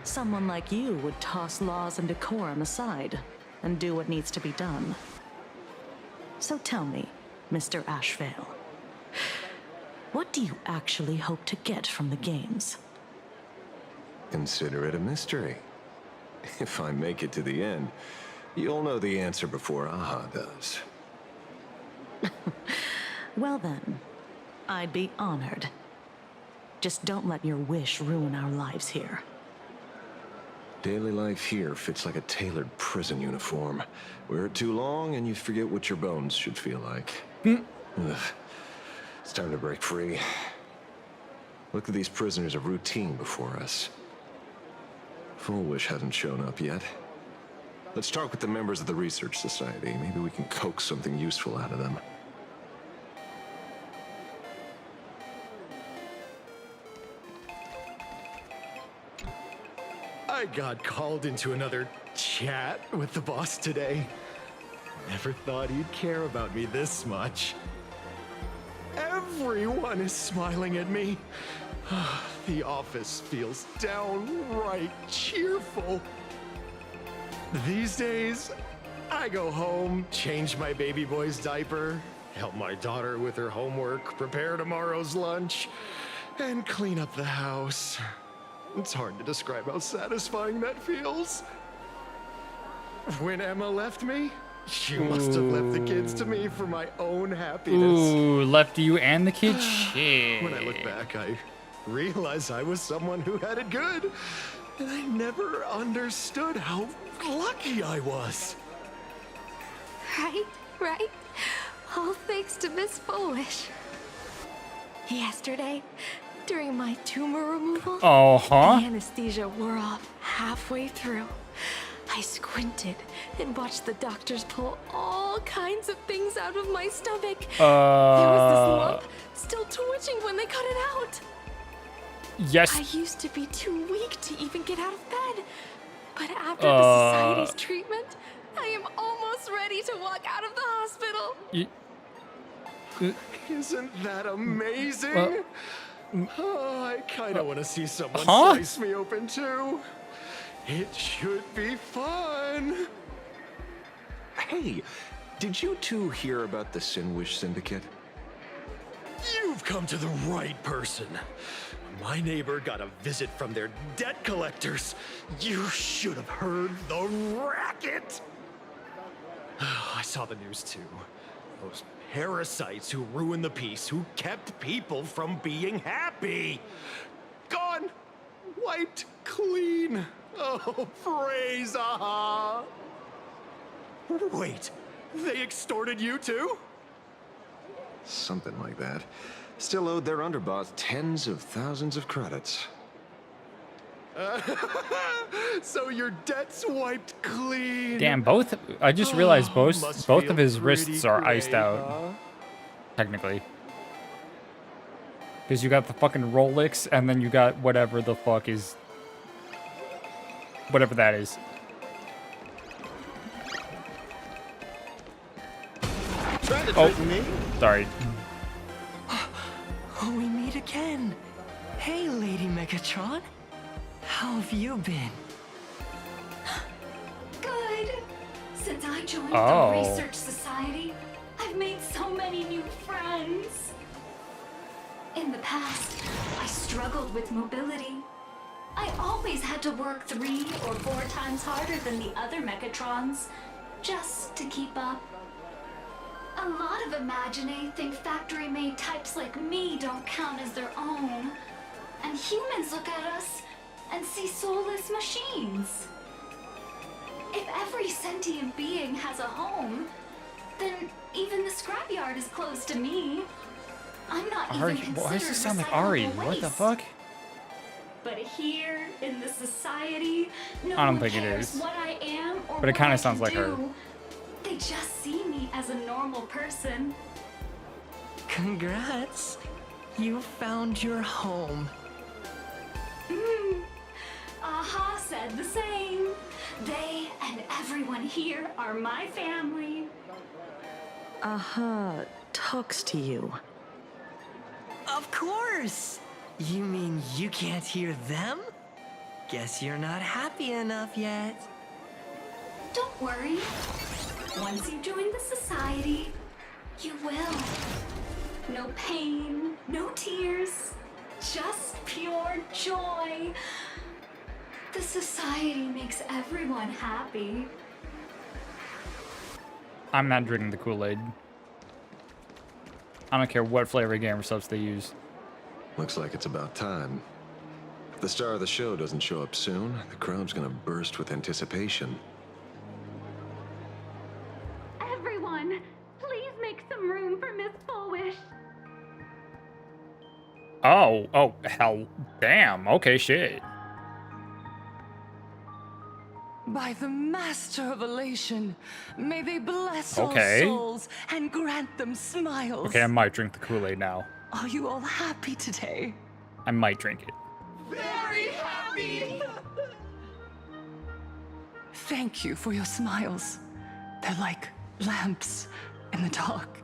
someone like you would toss laws and decorum aside and do what needs to be done. So tell me, Mr. Ashvale, what do you actually hope to get from the games? Consider it a mystery. If I make it to the end, you'll know the answer before Aha does. Well then, I'd be honored. Just don't let your wish ruin our lives here. Daily life here fits like a tailored prison uniform. Wear it too long and you forget what your bones should feel like. Ugh. It's time to break free. Look at these prisoners of routine before us. Full Wish hasn't shown up yet. Let's talk with the members of the Research Society. Maybe we can coax something useful out of them. I got called into another chat with the boss today. Never thought he'd care about me this much. Everyone is smiling at me. The office feels downright cheerful. These days, I go home, change my baby boy's diaper, help my daughter with her homework, prepare tomorrow's lunch, and clean up the house. It's hard to describe how satisfying that feels. When Emma left me, she must have left the kids to me for my own happiness. Ooh, left you and the kids? Shit. When I look back, I realize I was someone who had it good, and I never understood how lucky I was. Right? All thanks to Miss Foolish. Yesterday, during my tumor removal, the anesthesia wore off halfway through. I squinted and watched the doctors pull all kinds of things out of my stomach. There was this lump still twitching when they cut it out. Yes. I used to be too weak to even get out of bed. But after the Society's treatment, I am almost ready to walk out of the hospital. Isn't that amazing? I kind of want to see someone slice me open too. It should be fun. Hey, did you two hear about the Sinwish Syndicate? You've come to the right person. My neighbor got a visit from their debt collectors. You should have heard the racket. I saw the news too. Those parasites who ruined the peace, who kept people from being happy. Gone. Wiped clean. Oh, praise Aha! Wait, they extorted you too? Something like that. Still owed their underboss tens of thousands of credits. So your debt's wiped clean. Damn, both. I just realized both of his wrists are iced out. Technically. Because you got the fucking Rolex, and then you got whatever the fuck is. Whatever that is. Trying to trick me? Sorry. Oh, we meet again. Hey, Lady Megatron. How have you been? Good. Since I joined Oh. the Research Society, I've made so many new friends. In the past, I struggled with mobility. I always had to work 3 or 4 times harder than the other Mechatrons, just to keep up. A lot of Imaginae think factory-made types like me don't count as their own. And humans look at us and see soulless machines. If every sentient being has a home, then even the scrapyard is closed to me. I'm not Ari, even considered why does this sound like Ari? recyclable What the waste. fuck? But here in the society, no I don't one think it cares is. what I am or But it what kinda I sounds can like her. do. They just see me as a normal person. Congrats. You found your home. Aha said the same. They and everyone here are my family. Aha talks to you. Of course. You mean you can't hear them? Guess you're not happy enough yet. Don't worry. Once you join the society, you will. No pain, no tears, just pure joy. The society makes everyone happy. I'm not drinking the Kool-Aid. I don't care what flavor gamer subs they use. Looks like it's about time. If the star of the show doesn't show up soon, the crowd's gonna burst with anticipation. Everyone, please make some room for Miss Fullwish. Oh, hell, damn, okay, shit. By the Master of Elation, may they bless Okay. all souls and grant them smiles. Okay, I might drink the Kool-Aid now. Are you all happy today? I might drink it. Very happy! Thank you for your smiles. They're like lamps in the dark.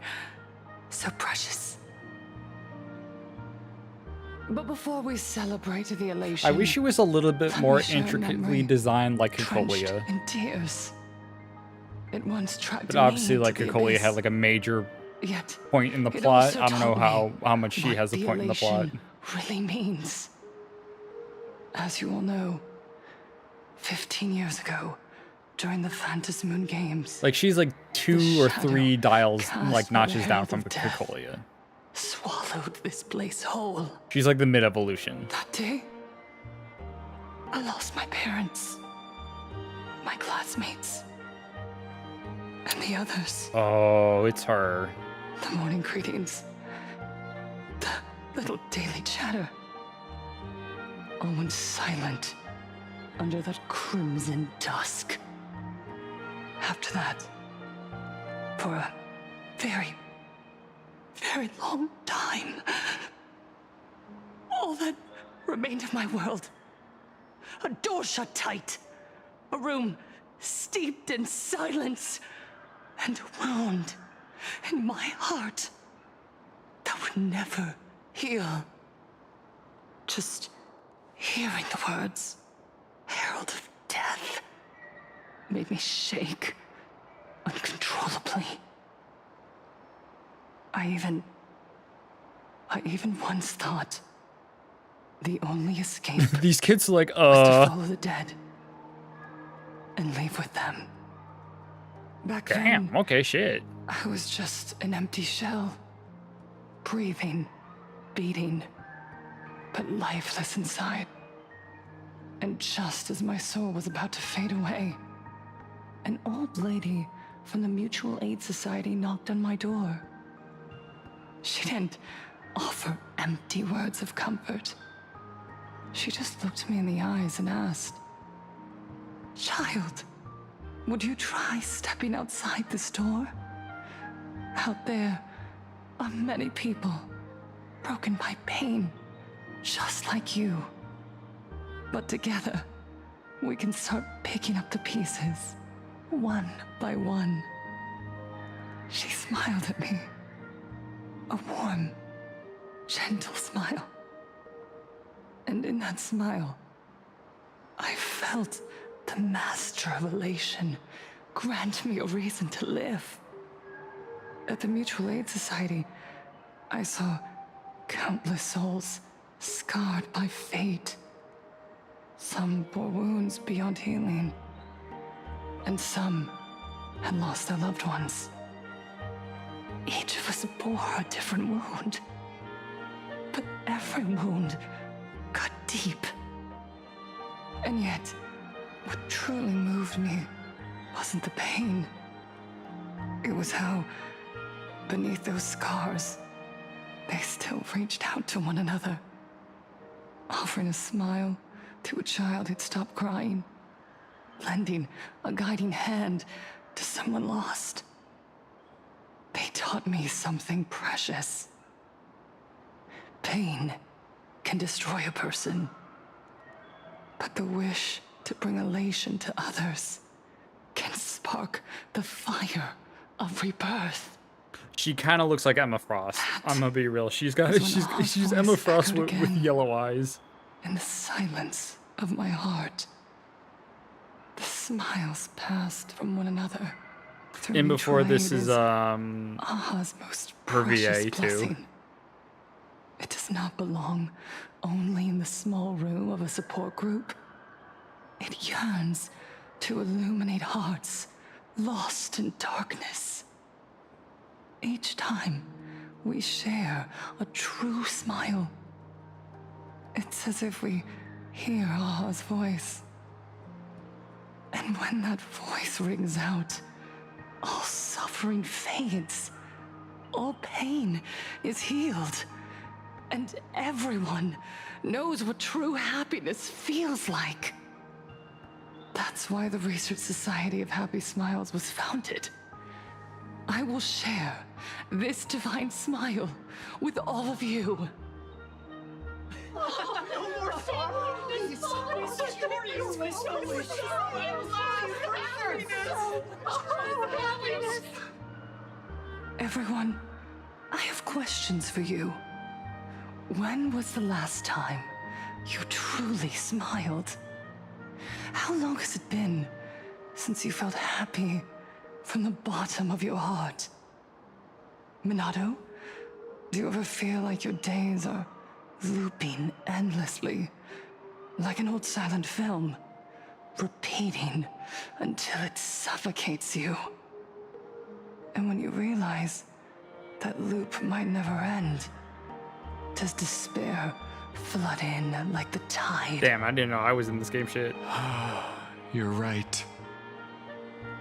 So precious. But before we celebrate the elation, I wish it was a little bit let more me share a intricately memory designed like drenched Cocolia. in tears. It once dragged But obviously, me like to the Cocolia had abyss. like a major Yet, point in the it plot. also I don't know taught me how much she what has a point in the plot. elation really means. As you all know, 15 years ago, during the Phantasmoon Games, Like she's like 2 or 3 dials cast like by the notches down Herald from of Death. Cocolia. swallowed this place whole. She's like the mid-evolution. That day, I lost my parents, my classmates, and the others. Oh, it's her. The morning greetings, the little daily chatter, all went silent under that crimson dusk. After that, for a very, very long time, all that remained of my world, a door shut tight, a room steeped in silence, and a wound in my heart that would never heal. Just hearing the words, Herald of Death, made me shake uncontrollably. I even once thought the only escape These kids are like, was to follow the dead and leave with them. Back damn, then, okay, shit. I was just an empty shell, breathing, beating, but lifeless inside. And just as my soul was about to fade away, an old lady from the Mutual Aid Society knocked on my door. She didn't offer empty words of comfort. She just looked me in the eyes and asked, "Child, would you try stepping outside this door? Out there are many people broken by pain, just like you. But together, we can start picking up the pieces, one by one." She smiled at me. A warm, gentle smile. And in that smile, felt the master of elation grant me a reason to live. At the Mutual Aid Society, I saw countless souls scarred by fate. Some bore wounds beyond healing, and some had lost their loved ones. Each of us bore a different wound, but every wound cut deep. And yet, what truly moved me wasn't the pain. It was how, beneath those scars, they still reached out to one another, offering a smile to a child who'd stopped crying, lending a guiding hand to someone lost. They taught me something precious. Pain can destroy a person, but the wish to bring elation to others can spark the fire of rebirth. She kind of looks like Emma Frost. I'm gonna be real. She's Emma Frost with yellow eyes. In the silence of my heart, the smiles passed from one another. And before this is Aha's most her precious VA blessing. too. It does not belong only in the small room of a support group. It yearns to illuminate hearts lost in darkness. Each time we share a true smile, it's as if we hear Aha's voice. And when that voice rings out, all suffering fades, all pain is healed, and everyone knows what true happiness feels like. That's why the Research Society of Happy Smiles was founded. I will share this divine smile with all of you. Everyone, I have questions for you. When was the last time you truly smiled? How long has it been since you felt happy from the bottom of your heart? Minato, do you ever feel like your days are looping endlessly, like an old silent film, repeating until it suffocates you? And when you realize that loop might never end, does despair flood in like the tide? Damn, I didn't know I was in this game shit. You're right.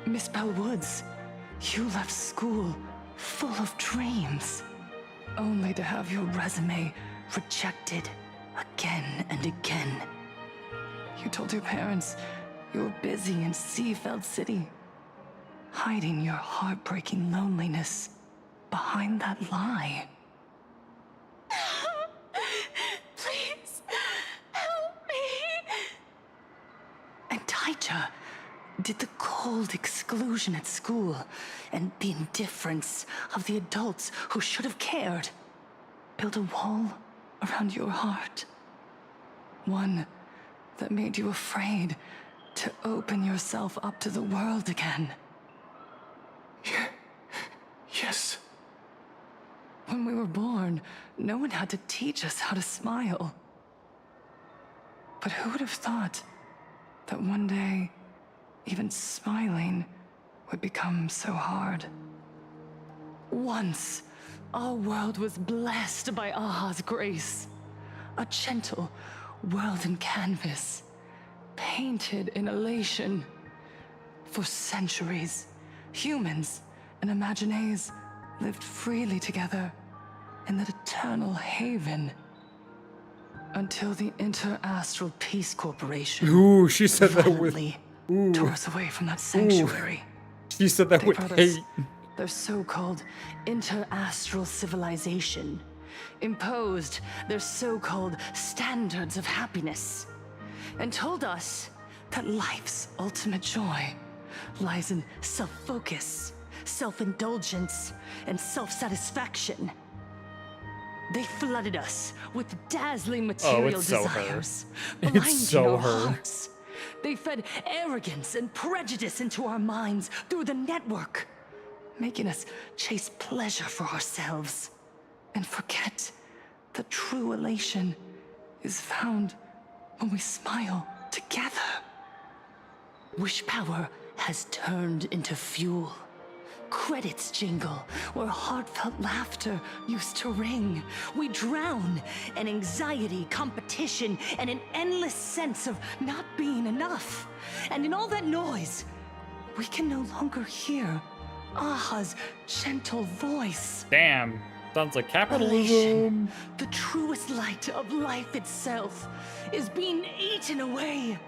Miss Bellwoods, you left school full of dreams, only to have your resume rejected again and again. You told your parents you were busy in Seafeld City, hiding your heartbreaking loneliness behind that lie. Please, help me. And Taija did the cold exclusion at school and the indifference of the adults who should have cared build a wall around your heart. One that made you afraid to open yourself up to the world again. Yes. When we were born, no one had to teach us how to smile. But who would have thought that one day, even smiling would become so hard? Once, our world was blessed by Aha's grace. A gentle world in canvas, painted in elation. For centuries, humans and Imaginaes lived freely together in that eternal haven. Until the Inter-Astral Peace Corporation She said that with tore us away from that sanctuary. She said that with hate. Their so-called inter-astral civilization, imposed their so-called standards of happiness, and told us that life's ultimate joy lies in self-focus, self-indulgence, and self-satisfaction. They flooded us with dazzling material desires, blinding our hearts, They fed arrogance and prejudice into our minds through the network, making us chase pleasure for ourselves and forget that true elation is found when we smile together. Wish power has turned into fuel. Credits jingle where heartfelt laughter used to ring. We drown in anxiety, competition, and an endless sense of not being enough. And in all that noise, we can no longer hear Aha's gentle voice. Damn, sounds like capitalism. Elation, the truest light of life itself, is being eaten away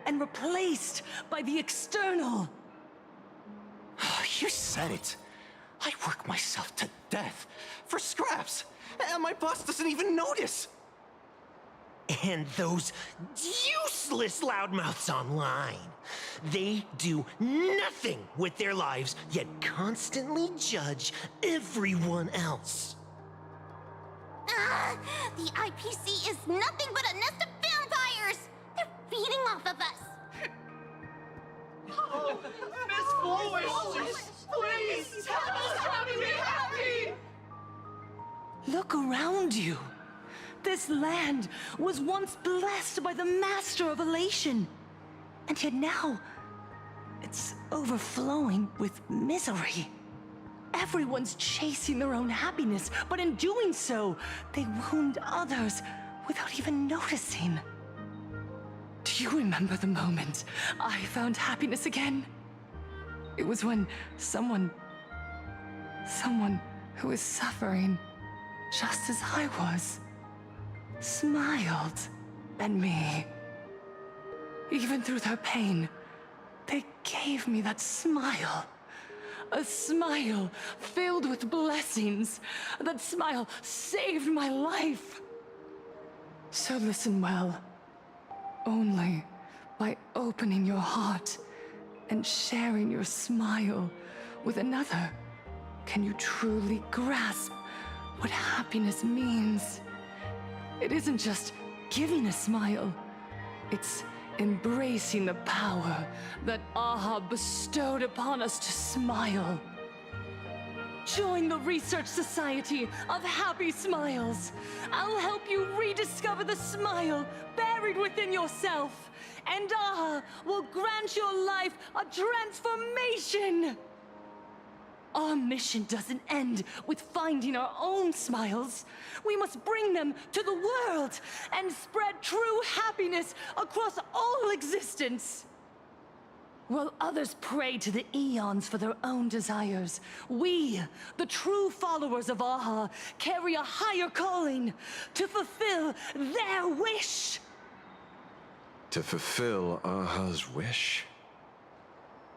and replaced by the external. You said it. I work myself to death for scraps, and my boss doesn't even notice. And those useless loudmouths online. They do nothing with their lives, yet constantly judge everyone else. The IPC is nothing but a nest of vampires! They're feeding off of us! Oh, Miss Foolish, please tell us how to be happy! Look around you. This land was once blessed by the master of elation. And yet now, it's overflowing with misery. Everyone's chasing their own happiness, but in doing so, they wound others without even noticing. Do you remember the moment I found happiness again? It was when someone who was suffering just as I was, smiled at me. Even through their pain, they gave me that smile. A smile filled with blessings. That smile saved my life. So listen well. Only by opening your heart and sharing your smile with another can you truly grasp what happiness means. It isn't just giving a smile, it's embracing the power that Aha bestowed upon us to smile. Join the Research Society of Happy Smiles. I'll help you rediscover the smile buried within yourself, and Aha will grant your life a transformation. Our mission doesn't end with finding our own smiles. We must bring them to the world and spread true happiness across all existence. While others pray to the eons for their own desires, we, the true followers of Aha, carry a higher calling to fulfill their wish. To fulfill Aha's wish?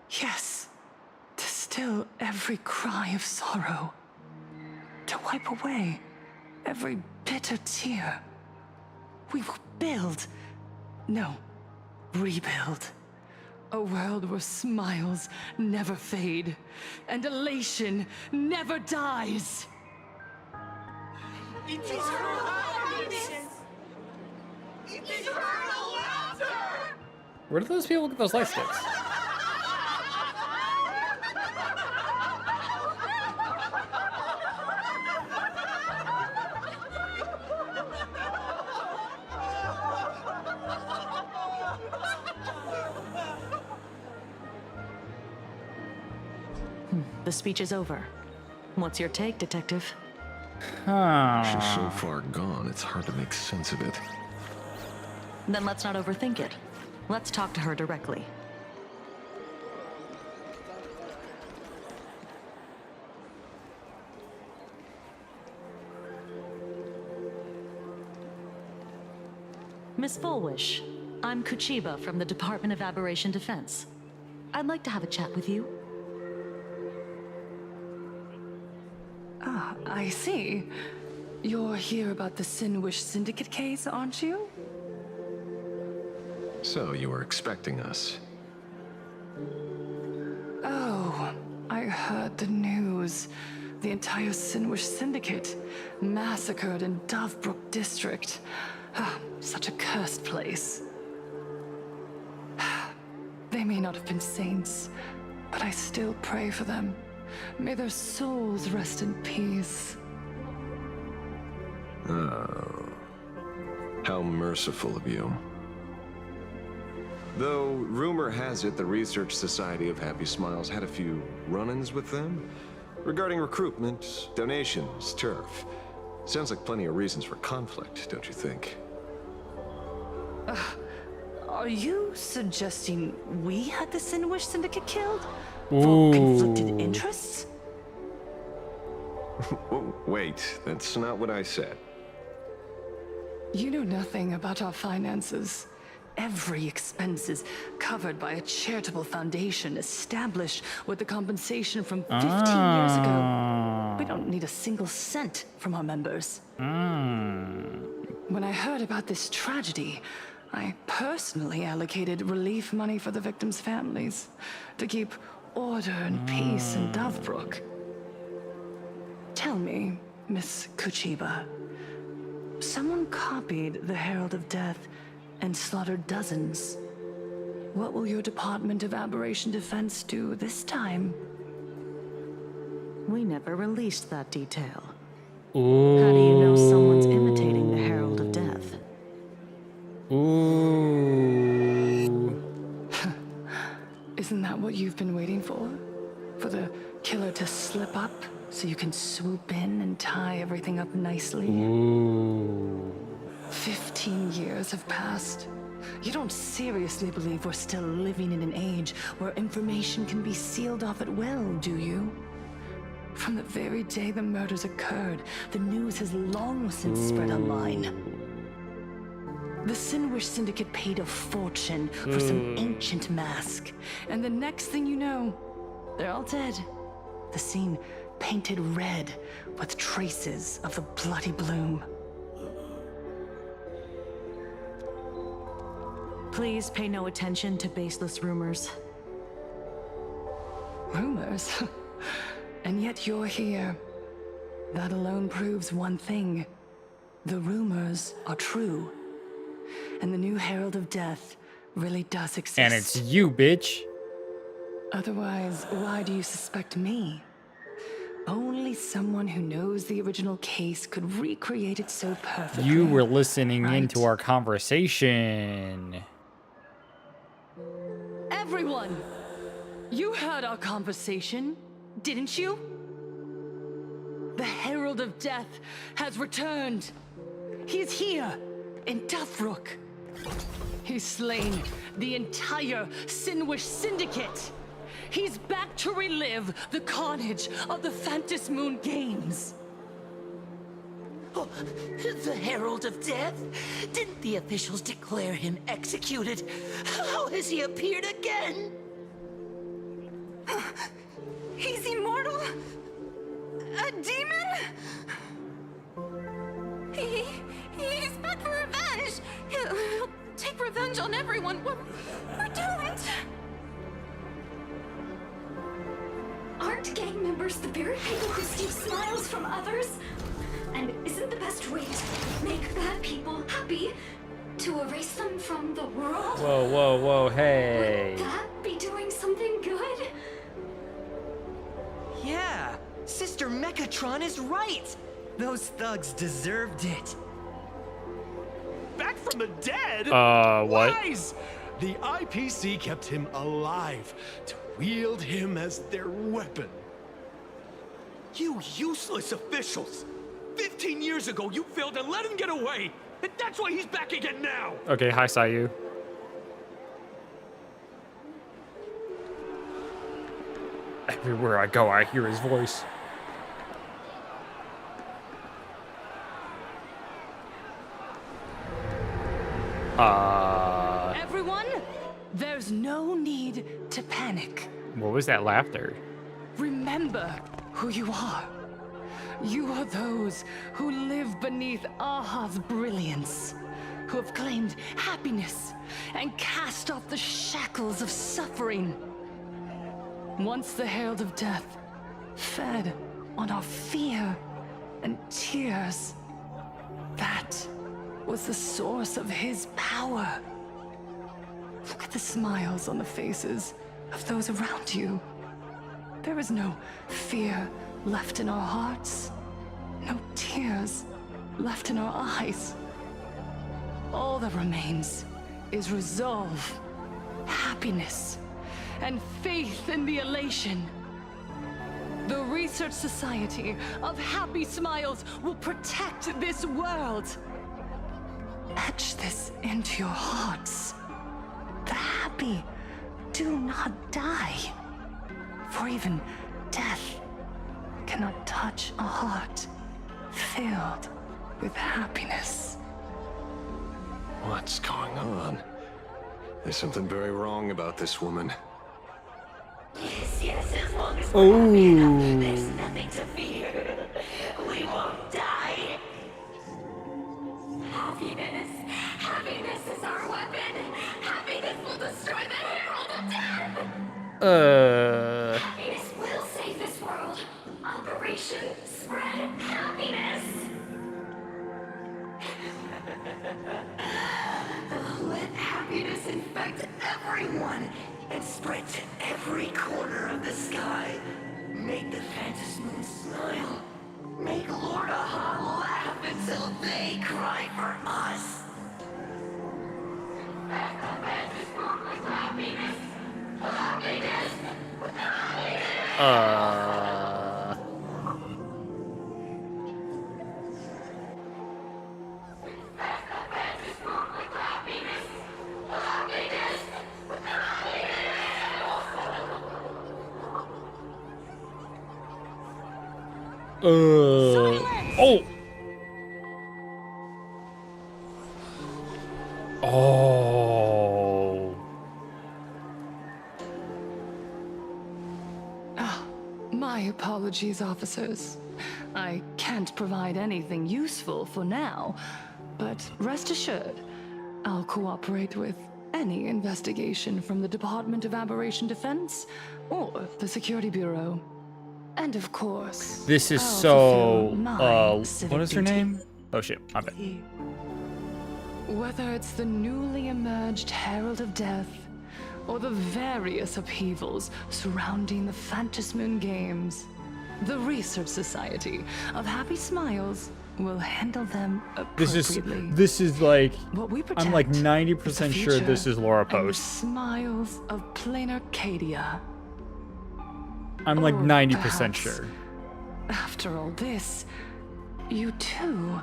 Yes. To still every cry of sorrow. To wipe away every bitter tear. We will build, no, rebuild. A world where smiles never fade, and elation never dies. Eternal happiness! Eternal laughter! Where do those people get those light sticks? The speech is over. What's your take, Detective? She's so far gone, it's hard to make sense of it. Then let's not overthink it. Let's talk to her directly. Miss Fullwish, I'm Kuchiba from the Department of Aberration Defense. I'd like to have a chat with you. Ah, I see. You're here about the Sinwish Syndicate case, aren't you? So, you were expecting us. Oh, I heard the news. The entire Sinwish Syndicate massacred in Dovebrook District. Ah, such a cursed place. They may not have been saints, but I still pray for them. May their souls rest in peace. Oh, how merciful of you. Though, rumor has it the Research Society of Happy Smiles had a few run-ins with them regarding recruitment, donations, turf. Sounds like plenty of reasons for conflict, don't you think? Are you suggesting we had the Sinwish Syndicate killed? Ooh. For conflicted interests? Wait, that's not what I said. You know nothing about our finances. Every expense is covered by a charitable foundation established with the compensation from 15 years ago. We don't need a single cent from our members. When I heard about this tragedy, I personally allocated relief money for the victims' families to keep order and peace in Dovebrook. Tell me, Miss Kuchiba, someone copied the Herald of Death and slaughtered dozens. What will your Department of Aberration Defense do this time? We never released that detail. Ooh. How do you know someone's imitating the Herald of Death? Ooh. Isn't that what you've been waiting for? For the killer to slip up so you can swoop in and tie everything up nicely? Ooh. 15 years have passed. You don't seriously believe we're still living in an age where information can be sealed off at will, do you? From the very day the murders occurred, the news has long since spread online. The Sinwish Syndicate paid a fortune for some ancient mask, and the next thing you know, they're all dead. The scene painted red with traces of the bloody bloom. Please pay no attention to baseless rumors. Rumors? And yet you're here. That alone proves one thing. The rumors are true. And the new Herald of Death really does exist. And it's you, bitch. Otherwise, why do you suspect me? Only someone who knows the original case could recreate it so perfectly. You were listening right? into our conversation. Everyone! You heard our conversation, didn't you? The Herald of Death has returned. He's here, in Dovebrook. He's slain the entire Sinwish Syndicate. He's back to relive the carnage of the Phantom Moon Games. Oh, the Herald of Death? Didn't the officials declare him executed? How has he appeared again? He's immortal? A demon? He's back for revenge! He'll take revenge on everyone. We're doomed! Aren't gang members the very people who steal smiles from others? And isn't the best way to make bad people happy to erase them from the world? Whoa, whoa, whoa, hey. Would that be doing something good? Yeah, Sister Mechatron is right. Those thugs deserved it. Back from the dead? What? Lies! The IPC kept him alive to wield him as their weapon. You useless officials! 15 years ago, you failed and let him get away! And that's why he's back again now! Okay, hi, Sayu. Everywhere I go, I hear his voice. Everyone, there's no need to panic. What was that laughter? Remember who you are. You are those who live beneath Aha's brilliance, who have claimed happiness and cast off the shackles of suffering. Once the Herald of Death fed on our fear and tears, that was the source of his power. Look at the smiles on the faces of those around you. There is no fear left in our hearts, no tears left in our eyes. All that remains is resolve, happiness, and faith in the elation. The Research Society of Happy Smiles will protect this world. Etch this into your hearts. The happy do not die. For even death cannot touch a heart filled with happiness. What's going on? There's something very wrong about this woman. Yes, as long as we're happy enough, there's nothing to fear. We won't die. Happiness is our weapon. Happiness will destroy the Herald of Death. Happiness will save this world. Operation Spread Happiness. Let happiness infect everyone and spread to every corner of the sky. Make the Phantasmoon smile. Make Lord Aha laugh until they cry for us. Infect the Phantasmoon with happiness. Happiness. Oh. Oh. My apologies, officers. I can't provide anything useful for now, but rest assured, I'll cooperate with any investigation from the Department of Aberration Defense or the Security Bureau. And of course, This is I'll so. fulfill my civic What is her duty. name? Oh shit, my bad. Whether it's the newly emerged Herald of Death, or the various upheavals surrounding the Phantasmoon Games, the Research Society of Happy Smiles will handle them appropriately. This is like. What we I'm like protect 90% is the sure this future is Laura and the Post. smiles of plain Arcadia. I'm like Or 90% perhaps, sure. After all this, you too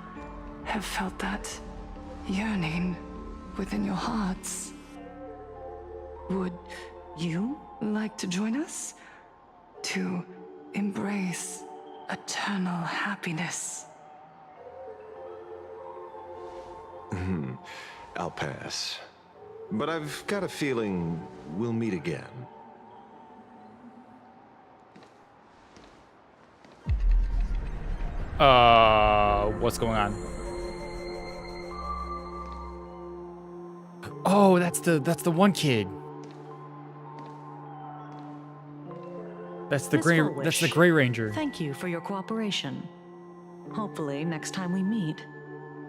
have felt that yearning within your hearts. Would you like to join us to embrace eternal happiness? I'll pass. But I've got a feeling we'll meet again. What's going on? Oh, that's the one kid. That's the Miss gray. Fullwish, That's the Gray Ranger. Thank you for your cooperation. Hopefully, next time we meet,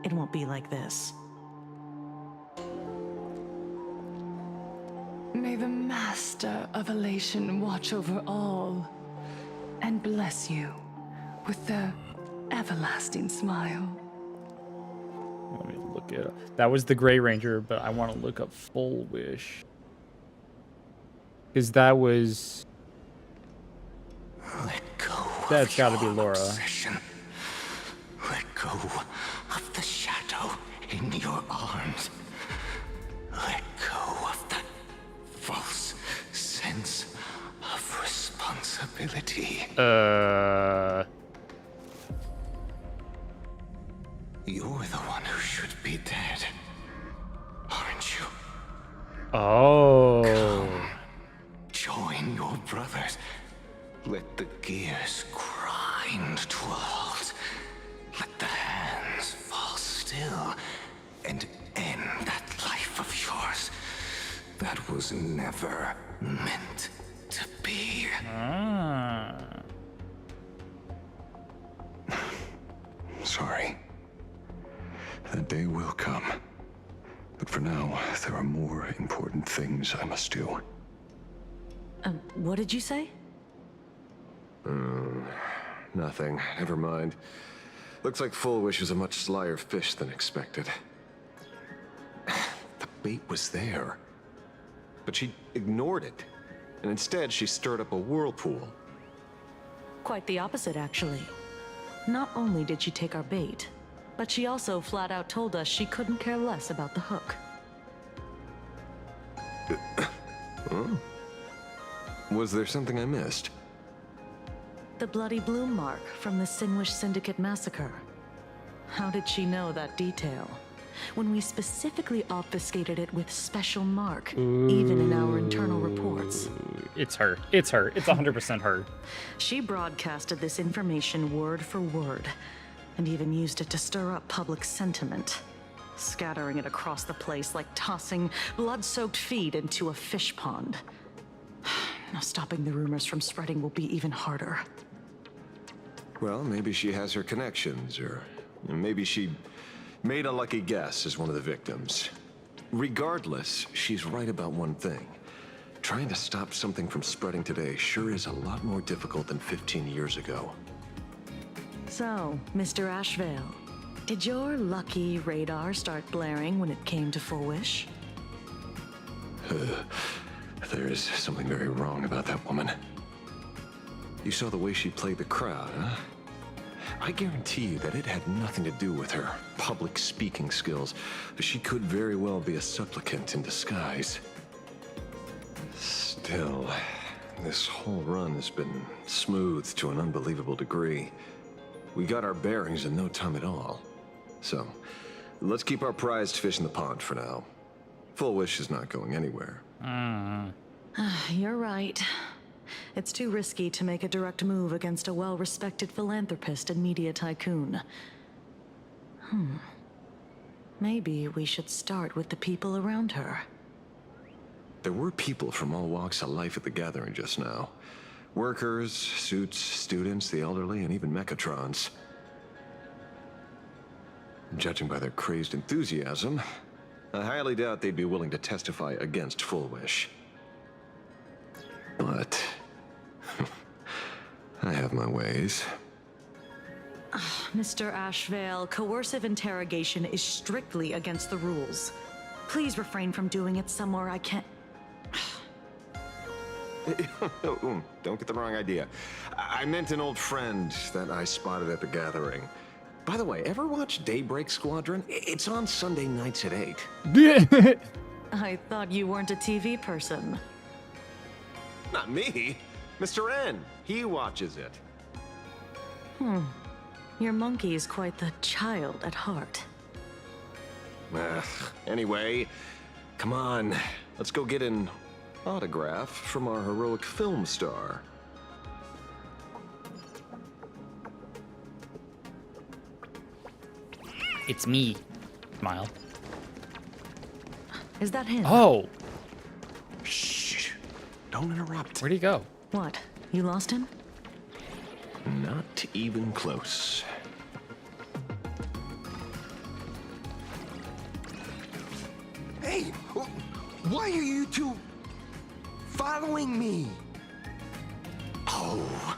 it won't be like this. May the Master of Elation watch over all and bless you with the everlasting smile. Let me look it up. That was the Gray Ranger, but I want to look up Full Wish. Because that was. Let go. That's got to be Laura. Obsession. Let go of the shadow in your arms. Let go of that false sense of responsibility. You're the one who should be dead, aren't you? Oh. Come, join your brothers. Let the gears grind to a halt. Let the hands fall still and end that life of yours that was never meant to be. Sorry. The day will come. But for now, there are more important things I must do. What did you say? Nothing. Never mind. Looks like Full Wish is a much slyer fish than expected. The bait was there. But she ignored it. And instead, she stirred up a whirlpool. Quite the opposite, actually. Not only did she take our bait, but she also flat out told us she couldn't care less about the hook. Huh? Was there something I missed? The bloody bloom mark from the Sinwish Syndicate massacre. How did she know that detail? When we specifically obfuscated it with special mark, even in our internal reports. It's her. It's her. It's 100% her. She broadcasted this information word for word, and even used it to stir up public sentiment, scattering it across the place like tossing blood-soaked feed into a fish pond. Now stopping the rumors from spreading will be even harder. Well, maybe she has her connections, or maybe she made a lucky guess as one of the victims. Regardless, she's right about one thing. Trying to stop something from spreading today sure is a lot more difficult than 15 years ago. So, Mr. Ashvale, did your lucky radar start blaring when it came to Full Wish? There is something very wrong about that woman. You saw the way she played the crowd, huh? I guarantee you that it had nothing to do with her public speaking skills. She could very well be a supplicant in disguise. Still, this whole run has been smoothed to an unbelievable degree. We got our bearings in no time at all. So, let's keep our prized fish in the pond for now. Full Wish is not going anywhere. You're right. It's too risky to make a direct move against a well-respected philanthropist and media tycoon. Maybe we should start with the people around her. There were people from all walks of life at the gathering just now. Workers, suits, students, the elderly, and even Mechatrons. Judging by their crazed enthusiasm, I highly doubt they'd be willing to testify against Full Wish. But I have my ways. Mr. Ashvale, coercive interrogation is strictly against the rules. Please refrain from doing it somewhere I can't... Don't get the wrong idea. I meant an old friend that I spotted at the gathering. By the way, ever watch Daybreak Squadron? It's on Sunday nights at 8. I thought you weren't a TV person. Not me. Mr. N. He watches it. Your monkey is quite the child at heart. Anyway, come on. Let's go get an autograph from our heroic film star. It's me. Smile. Is that him? Oh! Shh. Don't interrupt. Where'd he go? What? You lost him? Not even close. Hey! Why are you two following me?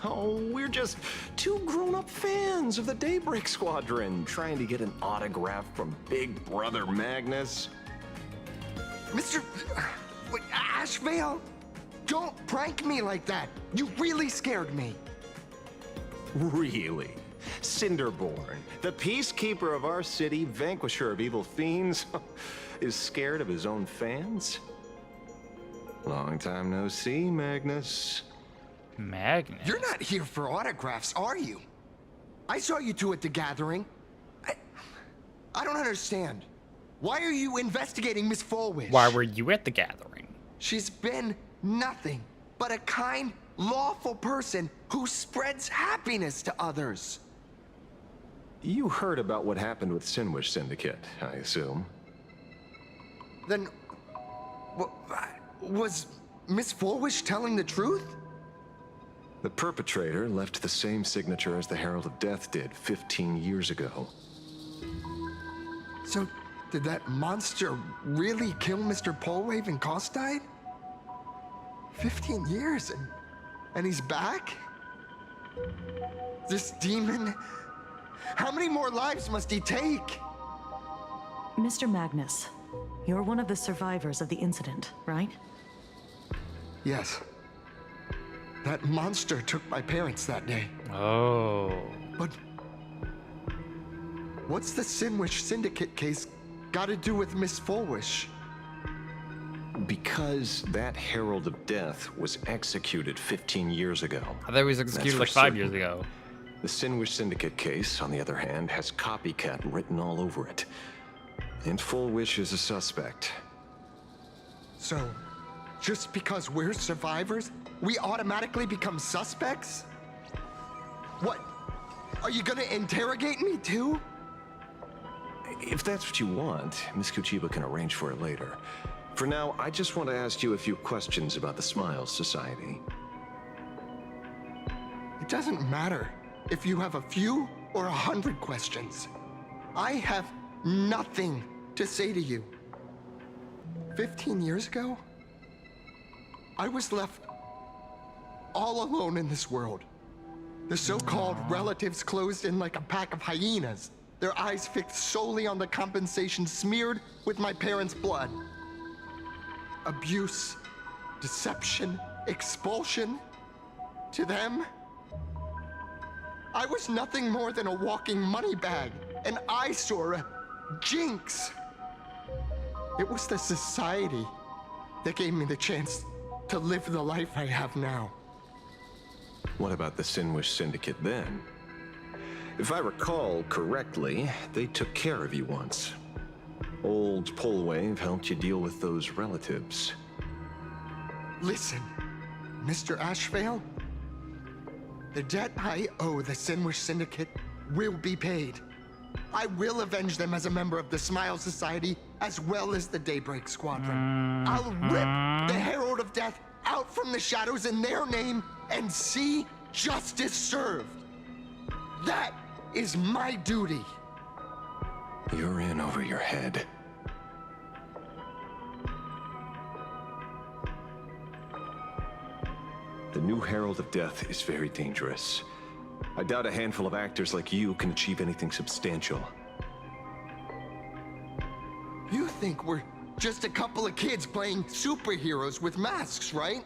Oh, we're just two grown-up fans of the Daybreak Squadron trying to get an autograph from Big Brother Magnus. Mr. Ashvale? Don't prank me like that. You really scared me. Really? Cinderborn, the peacekeeper of our city, vanquisher of evil fiends, is scared of his own fans? Long time no see, Magnus. Magnus? You're not here for autographs, are you? I saw you two at the gathering. I don't understand. Why are you investigating Miss Fullwish? Why were you at the gathering? She's been nothing but a kind, lawful person who spreads happiness to others. You heard about what happened with Sinwish Syndicate, I assume. Then, was Miss Fullwish telling the truth? The perpetrator left the same signature as the Herald of Death did 15 years ago. So, Did that monster really kill Mr. Polwave and Costide? 15 years and he's back? This demon? How many more lives must he take? Mr. Magnus, you're one of the survivors of the incident, right? Yes. That monster took my parents that day. Oh. But what's the Sinwish Syndicate case got to do with Miss Fulwish? Because that Herald of Death was executed 15 years ago. I thought he was executed like 5 years ago. The Sinwish Syndicate case, on the other hand, has copycat written all over it. And Fulwish is a suspect. So, just because we're survivors, we automatically become suspects? What? Are you gonna interrogate me too? If that's what you want, Miss Kuchiba can arrange for it later. For now, I just want to ask you a few questions about the Smiles Society. It doesn't matter if you have a few or 100 questions. I have nothing to say to you. 15 years ago, I was left all alone in this world. The so-called relatives closed in like a pack of hyenas, their eyes fixed solely on the compensation smeared with my parents' blood. Abuse, deception, expulsion. To them, I was nothing more than a walking money bag, an eyesore, a jinx. It was the society that gave me the chance to live the life I have now. What about the Sinwish Syndicate then? If I recall correctly, they took care of you once. Old Polwave helped you deal with those relatives. Listen, Mr. Ashvale, the debt I owe the Sinwish Syndicate will be paid. I will avenge them as a member of the Smile Society, as well as the Daybreak Squadron. I'll rip the Herald of Death out from the shadows in their name and see justice served. That is my duty. You're in over your head. The new Herald of Death is very dangerous. I doubt a handful of actors like you can achieve anything substantial. You think we're just a couple of kids playing superheroes with masks, right?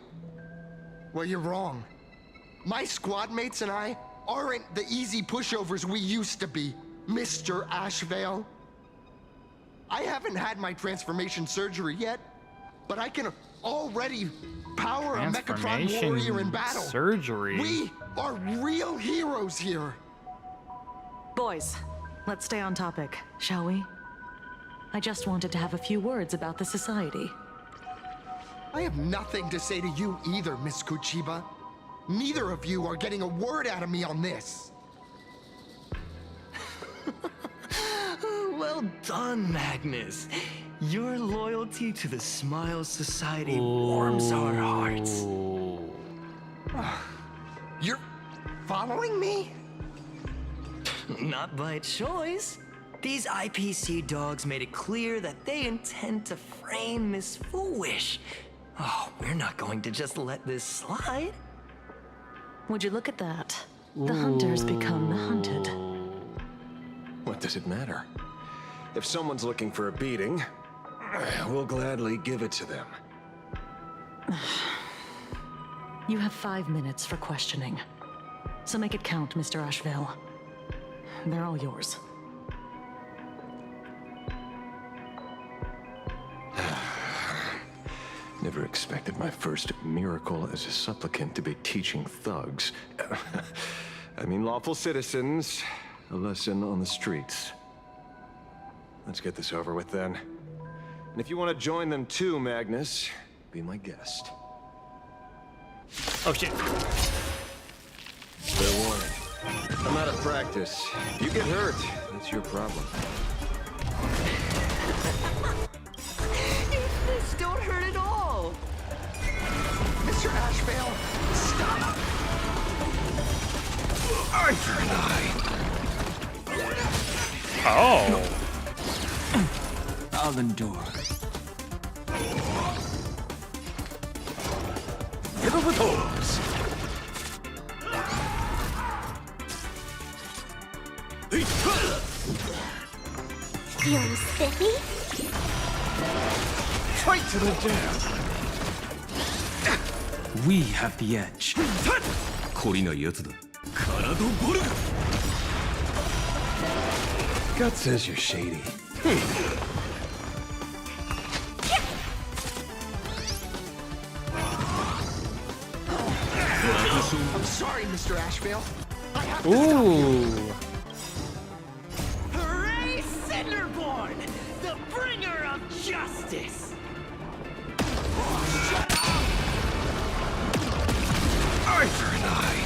Well, you're wrong. My squad mates and I aren't the easy pushovers we used to be, Mr. Ashvale. I haven't had my transformation surgery yet, but I can already power a Mechatron warrior in battle. Surgery. We are real heroes here. Boys, let's stay on topic, shall we? I just wanted to have a few words about the society. I have nothing to say to you either, Miss Kuchiba. Neither of you are getting a word out of me on this. Well done, Magnus. Your loyalty to the Smile Society warms our hearts. You're following me? Not by choice. These IPC dogs made it clear that they intend to frame Miss Fulwish. Oh, we're not going to just let this slide. Would you look at that? The hunters become the hunted. What does it matter? If someone's looking for a beating, we'll gladly give it to them. You have 5 minutes for questioning. So make it count, Mr. Ashvale. They're all yours. Never expected my first miracle as a supplicant to be teaching thugs. I mean, lawful citizens, a lesson on the streets. Let's get this over with then. And if you want to join them too, Magnus, be my guest. Oh shit. Fair warning. I'm out of practice. If you get hurt, that's your problem. This don't hurt at all. Mr. Ashvale, stop! Arthur and I. Oh. I'll endure. Get over those! Feeling spiffy? Fight to the death! We have the edge. 懲りないやつだ。体ボルガ Gut says you're shady. I'm sorry, Mr. Ashvale. I have to Ooh. Hooray, Cinderborn! The bringer of justice! Eye for an eye.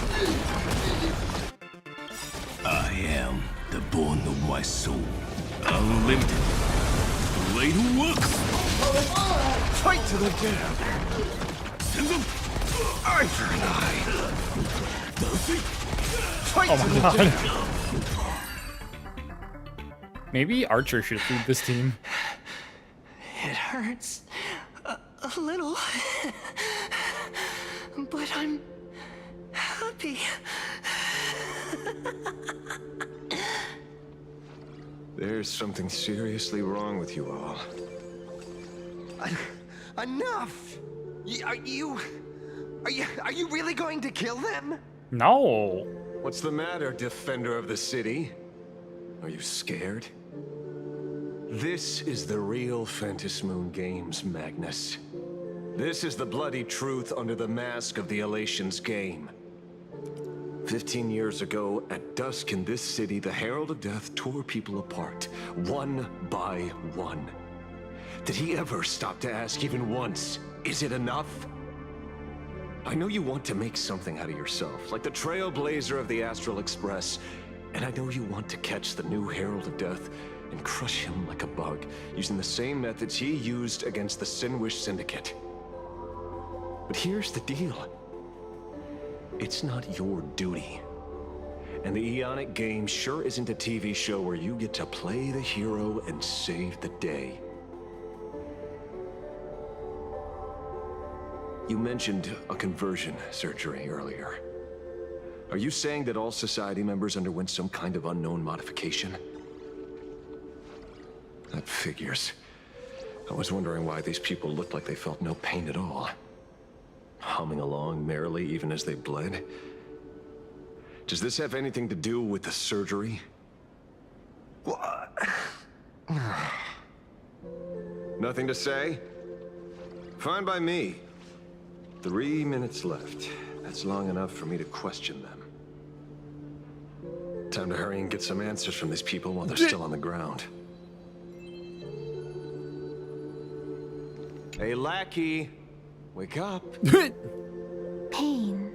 I am the bone of my soul. Unlimited. Blade works! Fight to the death! Send them! Eye for an eye. Fight Oh to my the god. death! Maybe Archer should lead this team. It hurts a little, but I'm happy. There's something seriously wrong with you all. Enough! Are you really going to kill them? No. What's the matter, defender of the city? Are you scared? This is the real Phantasmoon Games, Magnus. This is the bloody truth under the mask of the Elations game. 15 years ago, at dusk in this city, the Herald of Death tore people apart, one by one. Did he ever stop to ask even once, is it enough? I know you want to make something out of yourself, like the trailblazer of the Astral Express, and I know you want to catch the new Herald of Death and crush him like a bug, using the same methods he used against the Sinwish Syndicate. But here's the deal. It's not your duty. And the Eonic game sure isn't a TV show where you get to play the hero and save the day. You mentioned a conversion surgery earlier. Are you saying that all Society members underwent some kind of unknown modification? That figures. I was wondering why these people looked like they felt no pain at all. Humming along merrily even as they bled. Does this have anything to do with the surgery? What? Nothing to say? Fine by me. 3 minutes left. That's long enough for me to question them. Time to hurry and get some answers from these people while they're still on the ground. Hey, lackey. Wake up. Pain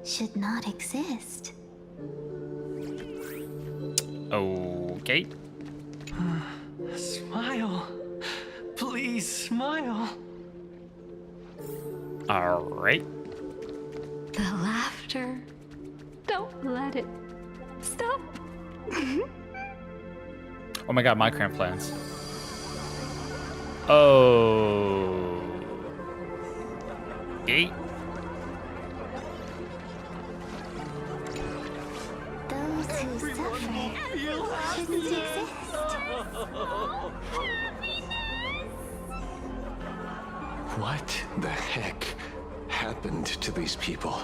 should not exist. Okay. Smile. Please smile. All right. The laughter. Don't let it stop. Oh my god, my cramp plans. Oh. Okay. Those who suffer shouldn't exist. What the heck happened to these people?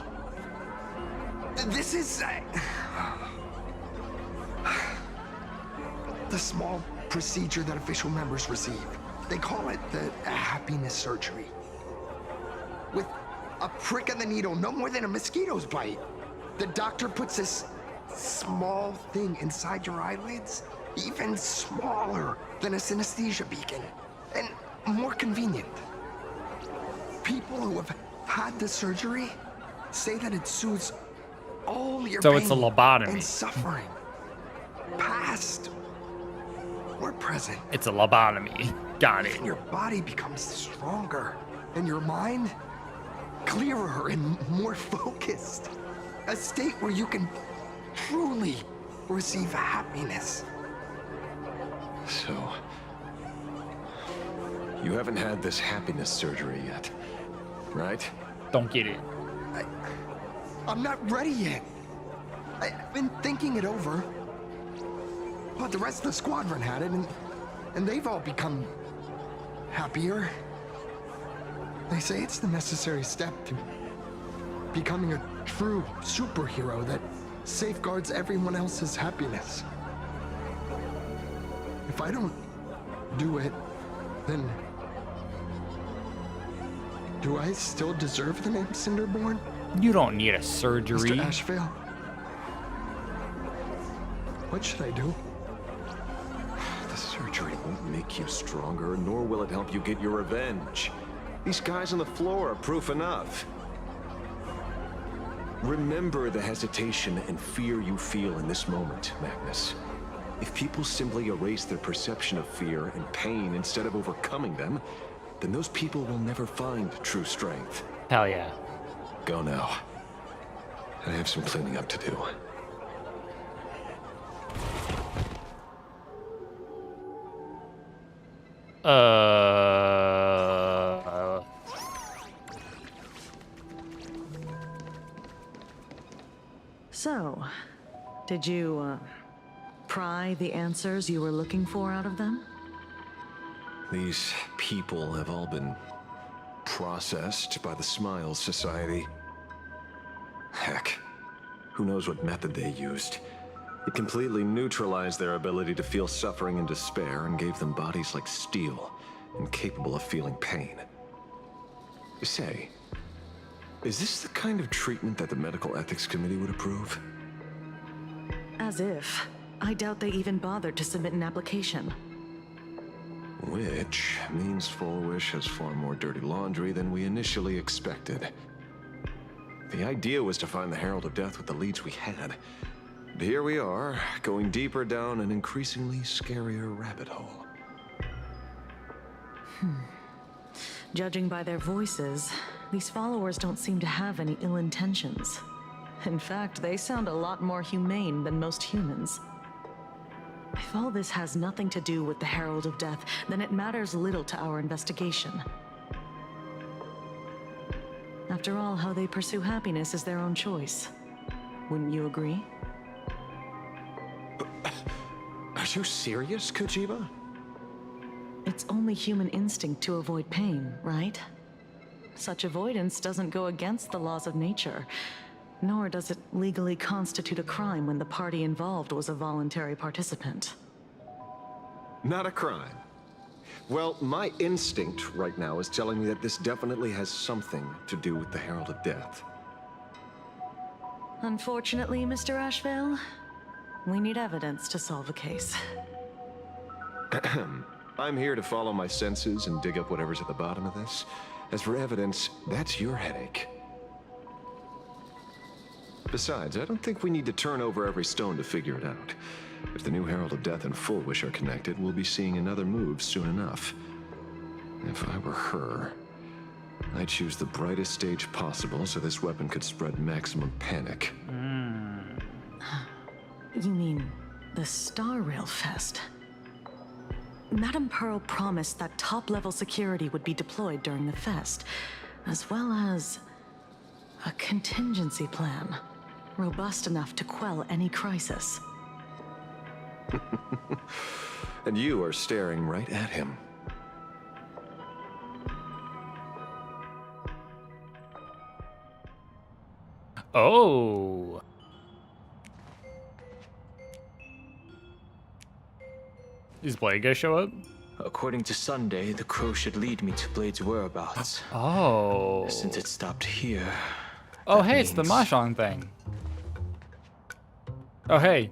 This is... the small procedure that official members receive. They call it the happiness surgery. With a prick of the needle, no more than a mosquito's bite. The doctor puts this small thing inside your eyelids, even smaller than a synesthesia beacon, and more convenient. People who have had the surgery say that it soothes all your So pain it's a lobotomy. and suffering, past or present. It's a lobotomy. Got it. And your body becomes stronger, and your mind clearer and more focused. A state where you can truly receive happiness. So, You haven't had this happiness surgery yet, right? Don't get it. I'm not ready yet. I've been thinking it over. But the rest of the squadron had it, and they've all become happier. They say it's the necessary step to becoming a true superhero that safeguards everyone else's happiness. If I don't do it, then do I still deserve the name Cinderborn? You don't need a surgery. Mr. Ashvale? What should I do? The surgery won't make you stronger, nor will it help you get your revenge. These guys on the floor are proof enough. Remember the hesitation and fear you feel in this moment, Magnus. If people simply erase their perception of fear and pain instead of overcoming them, then those people will never find true strength. Hell yeah. Go now. I have some cleaning up to do. So, did you, pry the answers you were looking for out of them? These people have all been processed by the Smiles Society. Heck, who knows what method they used. It completely neutralized their ability to feel suffering and despair and gave them bodies like steel, incapable of feeling pain. Say, is this the kind of treatment that the Medical Ethics Committee would approve? As if. I doubt they even bothered to submit an application. Which means Fulwish has far more dirty laundry than we initially expected. The idea was to find the Herald of Death with the leads we had. But here we are, going deeper down an increasingly scarier rabbit hole. Judging by their voices, these followers don't seem to have any ill intentions. In fact, they sound a lot more humane than most humans. If all this has nothing to do with the Herald of Death, then it matters little to our investigation. After all, how they pursue happiness is their own choice. Wouldn't you agree? Are you serious, Kojima? It's only human instinct to avoid pain, right? Such avoidance doesn't go against the laws of nature, nor does it legally constitute a crime when the party involved was a voluntary participant. Not a crime. Well, my instinct right now is telling me that this definitely has something to do with the Herald of Death. Unfortunately, Mr. Ashvale, we need evidence to solve a case. I'm here to follow my senses and dig up whatever's at the bottom of this. As for evidence, that's your headache. Besides, I don't think we need to turn over every stone to figure it out. If the new Herald of Death and Fulwish are connected, we'll be seeing another move soon enough. If I were her, I'd choose the brightest stage possible so this weapon could spread maximum panic. You mean the Star Rail Fest? Madame Pearl promised that top-level security would be deployed during the fest, as well as a contingency plan, robust enough to quell any crisis. And you are staring right at him. Oh. Is Blade gonna show up? According to Sunday, the crow should lead me to Blade's whereabouts. Oh. Since it stopped here. Oh, hey, it's the Mahjong thing. Oh, hey.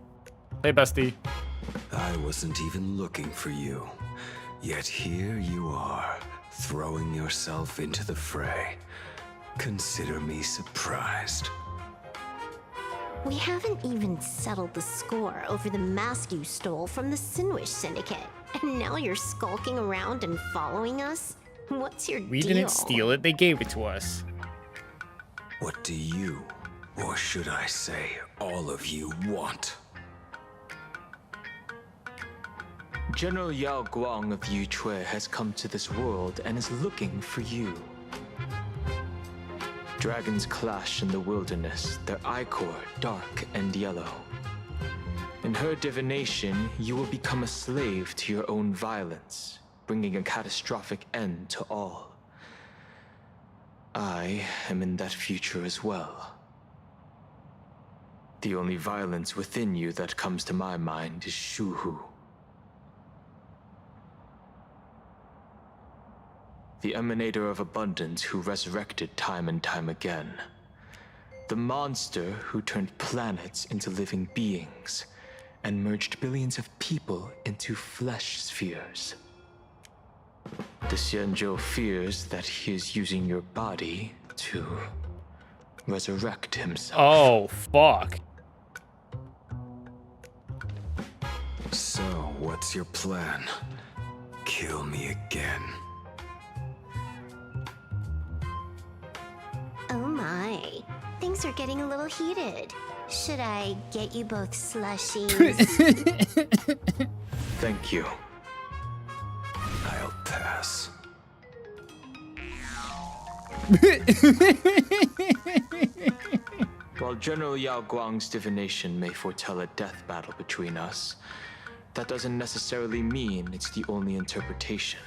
Hey, bestie. I wasn't even looking for you. Yet here you are, throwing yourself into the fray. Consider me surprised. We haven't even settled the score over the mask you stole from the Sinwish Syndicate. And now you're skulking around and following us? What's your We deal? didn't steal it, they gave it to us. What do you, or should I say, all of you want? General Yao Guang of Yichui has come to this world and is looking for you. Dragons clash in the wilderness, their ichor dark and yellow. In her divination, you will become a slave to your own violence, bringing a catastrophic end to all. I am in that future as well. The only violence within you that comes to my mind is Shuhu. The emanator of abundance who resurrected time and time again. The monster who turned planets into living beings and merged billions of people into flesh spheres. The Xianzhou fears that he is using your body to resurrect himself. Oh, fuck. So, what's your plan? Kill me again. Oh my. Things are getting a little heated. Should I get you both slushies? Thank you. I'll pass. While General Yao Guang's divination may foretell a death battle between us, that doesn't necessarily mean it's the only interpretation.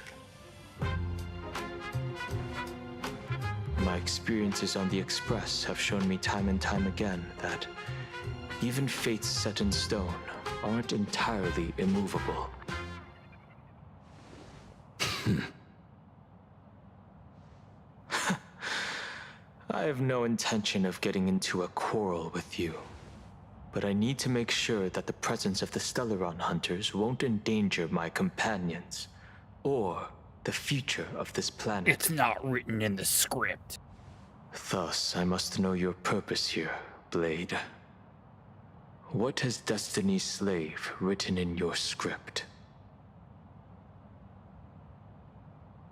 My experiences on the Express have shown me time and time again that even fates set in stone aren't entirely immovable. I have no intention of getting into a quarrel with you, but I need to make sure that the presence of the Stellaron hunters won't endanger my companions or the future of this planet. It's not written in the script. Thus, I must know your purpose here, Blade. What has Destiny's Slave written in your script?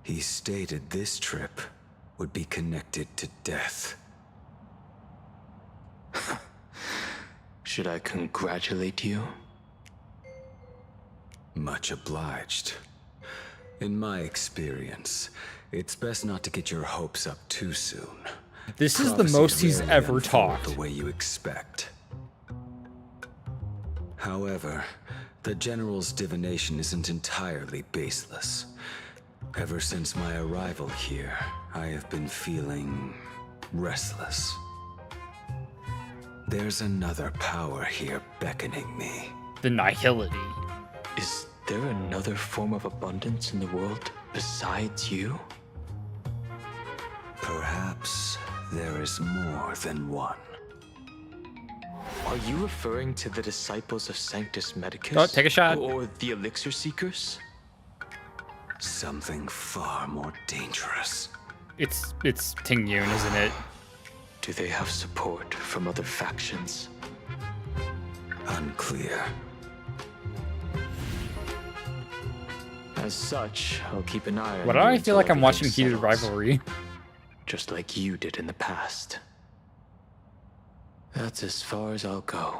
He stated this trip would be connected to death. Should I congratulate you? Much obliged. In my experience, it's best not to get your hopes up too soon. This is the most he's rarely ever unfold talked. the way you expect. However, the General's divination isn't entirely baseless. Ever since my arrival here, I have been feeling restless. There's another power here beckoning me. The nihility. Is there another form of abundance in the world besides you? Perhaps there is more than one. Are you referring to the disciples of Sanctus Medicus? Oh, take a shot. Or the Elixir Seekers? Something far more dangerous. It's Ting Yun, isn't it? Do they have support from other factions? Unclear. As such, I'll keep an eye on Why you do I until feel like I'm watching everything Heated settles. Rivalry? Just like you did in the past. That's as far as I'll go.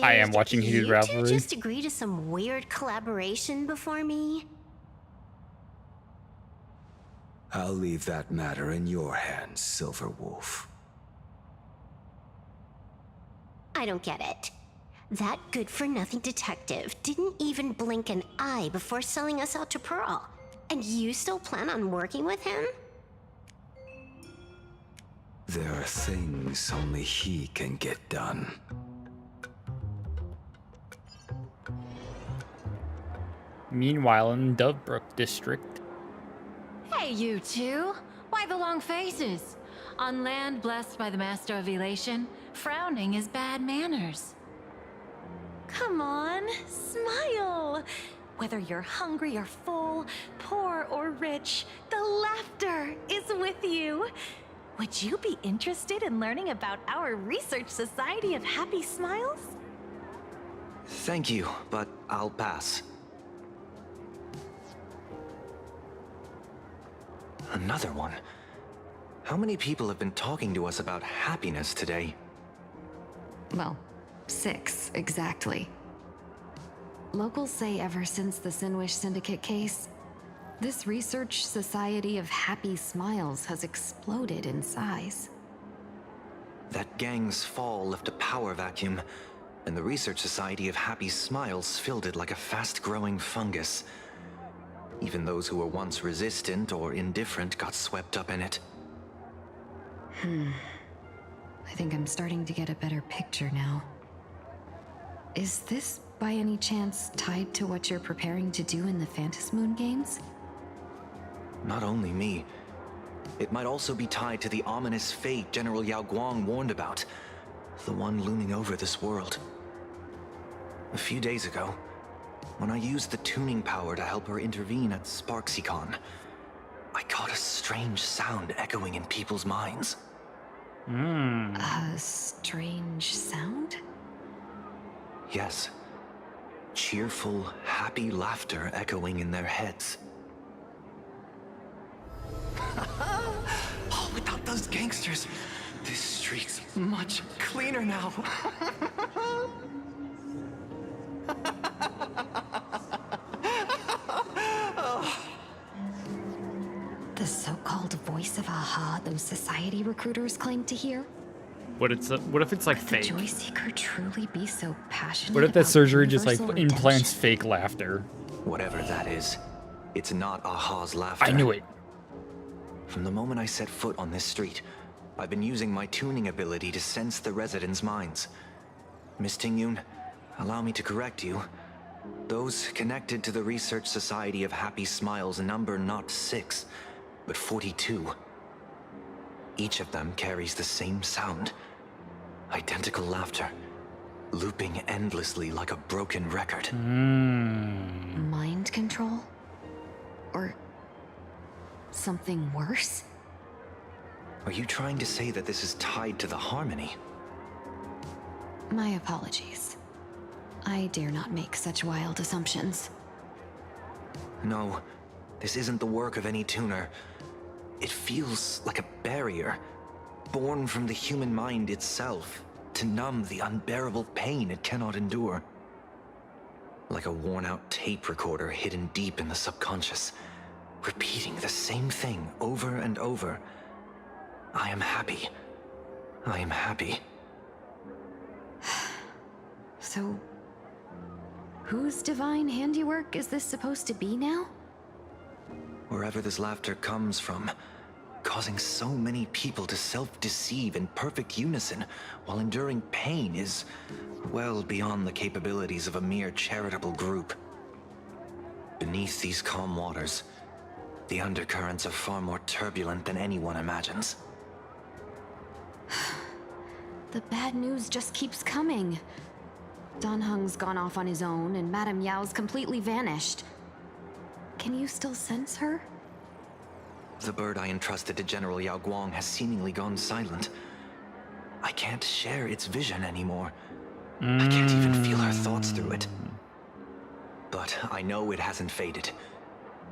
I am watching Heated Did you Rivalry. two just agree to some weird collaboration before me? I'll leave that matter in your hands, Silver Wolf. I don't get it. That good-for-nothing detective didn't even blink an eye before selling us out to Pearl. And you still plan on working with him? There are things only he can get done. Meanwhile, in Dovebrook District. Hey, you two! Why the long faces? On land blessed by the Master of Elation, frowning is bad manners. Come on, smile! Whether you're hungry or full, poor or rich, the laughter is with you. Would you be interested in learning about our Research Society of Happy Smiles? Thank you, but I'll pass. Another one. How many people have been talking to us about happiness today? Well, 6, exactly. Locals say ever since the Sinwish Syndicate case, this research society of happy smiles has exploded in size. That gang's fall left a power vacuum, and the Research Society of Happy Smiles filled it like a fast-growing fungus. Even those who were once resistant or indifferent got swept up in it. I think I'm starting to get a better picture now. Is this, by any chance, tied to what you're preparing to do in the Phantasmoon games? Not only me. It might also be tied to the ominous fate General Yao Guang warned about. The one looming over this world. A few days ago, when I used the tuning power to help her intervene at SparksyCon, I caught a strange sound echoing in people's minds. A strange sound? Yes. Cheerful, happy laughter echoing in their heads. Oh, without those gangsters, this street's much cleaner now. The so-called voice of Aha those society recruiters claim to hear? What if it's like Could fake? the Joy Seeker truly be so passionate? What if that about surgery just like universal implants redemption? fake laughter? Whatever that is, it's not Aha's laughter. I knew it. From the moment I set foot on this street, I've been using my tuning ability to sense the residents' minds. Miss Tingyun, allow me to correct you. Those connected to the Research Society of Happy Smiles number not 6, but 42. Each of them carries the same sound. Identical laughter, looping endlessly like a broken record. Mind control? Or something worse? Are you trying to say that this is tied to the harmony? My apologies. I dare not make such wild assumptions. No, this isn't the work of any tuner. It feels like a barrier, born from the human mind itself, to numb the unbearable pain it cannot endure. Like a worn-out tape recorder hidden deep in the subconscious, repeating the same thing over and over. I am happy. I am happy. So, whose divine handiwork is this supposed to be now? Wherever this laughter comes from, causing so many people to self-deceive in perfect unison while enduring pain is well beyond the capabilities of a mere charitable group. Beneath these calm waters, the undercurrents are far more turbulent than anyone imagines. The bad news just keeps coming. Dan Heng's gone off on his own, and Madame Yao's completely vanished. Can you still sense her? The bird I entrusted to General Yao Guang has seemingly gone silent. I can't share its vision anymore. I can't even feel her thoughts through it. But I know it hasn't faded.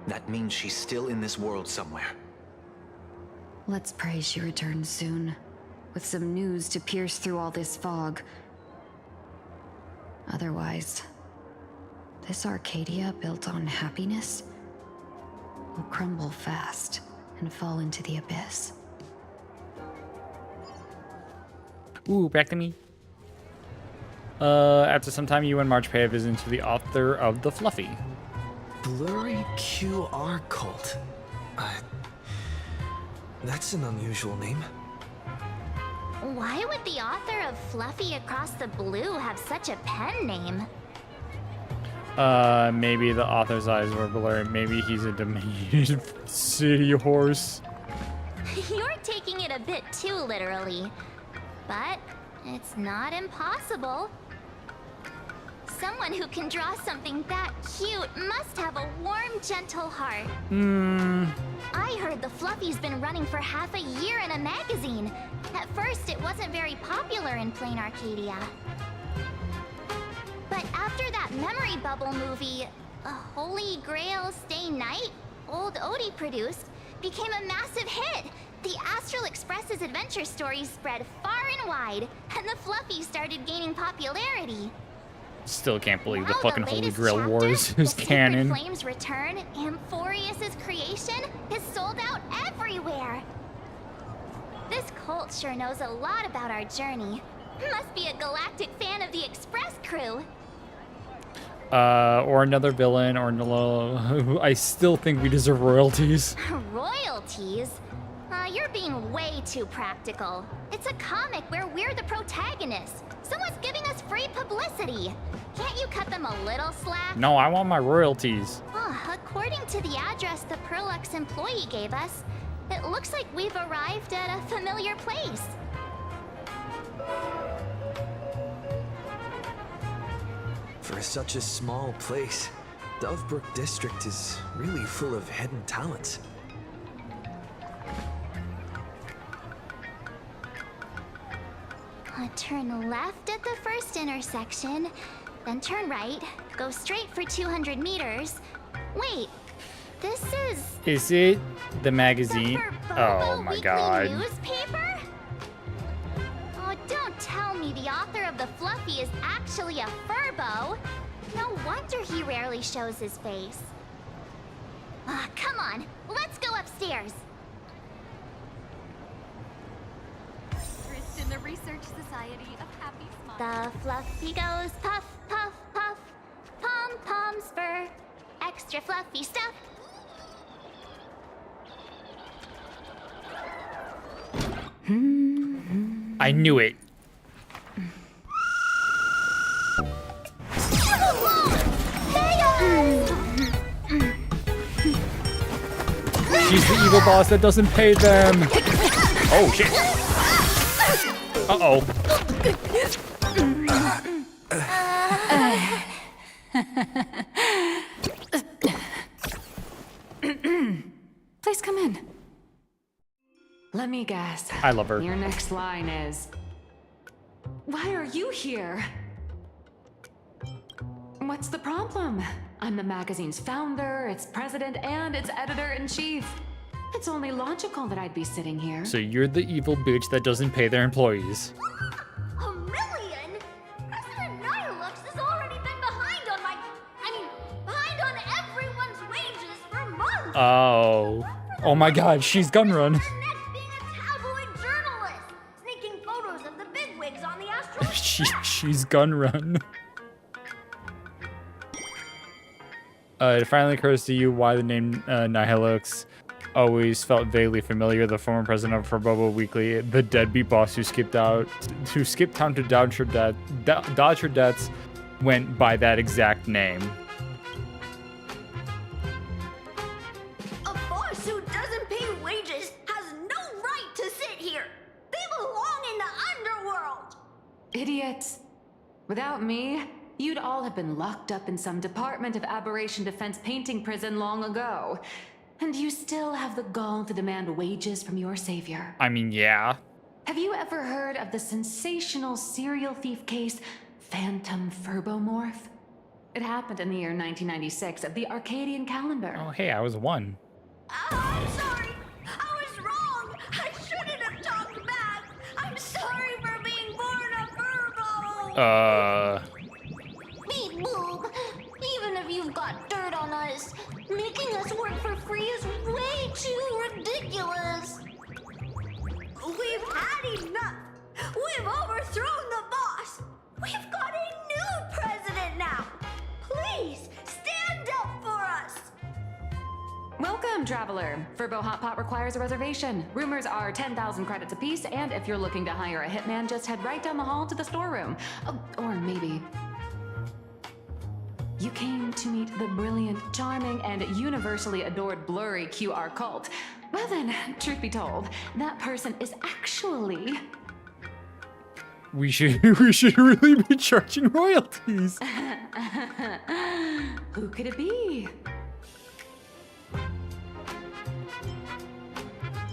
That means she's still in this world somewhere. Let's pray she returns soon, with some news to pierce through all this fog. Otherwise, this Arcadia built on happiness will crumble fast and fall into the abyss. Ooh, back to me. After some time, you and March pay a visit to the author of the Fluffy. Blurry QR cult. That's an unusual name. Why would the author of Fluffy Across the Blue have such a pen name? Maybe the author's eyes were blurred. Maybe he's a demented city horse. You're taking it a bit too literally. But it's not impossible. Someone who can draw something that cute must have a warm, gentle heart. I heard the Fluffy's been running for half a year in a magazine. At first, it wasn't very popular in plain Arcadia. But after that memory bubble movie, A Holy Grail Stay Night, old Odie produced, became a massive hit. The astral his adventure stories spread far and wide, and the Fluffy started gaining popularity. Still can't believe the Now fucking Holy latest Grail chapter, Wars the is Sacred canon. Flames Return, Amphorius's creation, is sold out everywhere. This cult sure knows a lot about our journey. Must be a galactic fan of the Express crew. Or another villain, or who I still think we deserve royalties. Royalties? You're being way too practical. It's a comic where we're the protagonists. Someone's giving us free publicity. Can't you cut them a little slack? No, I want my royalties. According to the address the Perlux employee gave us, it looks like we've arrived at a familiar place. For such a small place, Dovebrook District is really full of hidden talents. Turn left at the first intersection, then turn right, go straight for 200 meters. Wait, this is... Is it the magazine? Oh my god. Newspaper? Oh, don't tell me the author of the Fluffy is actually a Furbo. No wonder he rarely shows his face. Come on, let's go upstairs. In the Research Society of Happy Smiles. The Fluffy goes puff, puff, puff. Pom-poms for extra fluffy stuff. I knew it. She's the evil boss that doesn't pay them. Oh shit. Uh-oh. Please come in. Let me guess. I love her. Your next line is, why are you here? What's the problem? I'm the magazine's founder, its president, and its editor-in-chief. It's only logical that I'd be sitting here. So you're the evil bitch that doesn't pay their employees. $1 million? President Nihilux has already been behind on everyone's wages for months. Oh my god, she's Gunrun. Next being a tabloid journalist, sneaking photos of the bigwigs on the astral. She's Gunrun. It finally occurs to you why the name Nihilux always felt vaguely familiar. The former president of Furbobo Weekly, the deadbeat boss who skipped town to dodge her debts, went by that exact name. A boss who doesn't pay wages has no right to sit here. They belong in the underworld. Idiots. Without me, you'd all have been locked up in some Department of Aberration Defense painting prison long ago. And you still have the gall to demand wages from your savior. I mean, yeah. Have you ever heard of the sensational serial thief case, Phantom Furbomorph? It happened in the year 1996 of the Arcadian calendar. Oh, hey, I was one. I'm sorry. I was wrong. I shouldn't have talked back. I'm sorry for being born a Furbo. Beep boop. Even if you've got dirt on us, making us work for free is way too ridiculous. We've had enough. We've overthrown the boss. We've got a new president now. Please stand up for us. Welcome, traveler. Furbo Hot Pot requires a reservation. Rumors are 10,000 credits apiece, and if you're looking to hire a hitman, just head right down the hall to the storeroom. Oh, or maybe... You came to meet the brilliant, charming, and universally adored blurry QR cult. Well then, truth be told, that person is actually... We should really be charging royalties. Who could it be?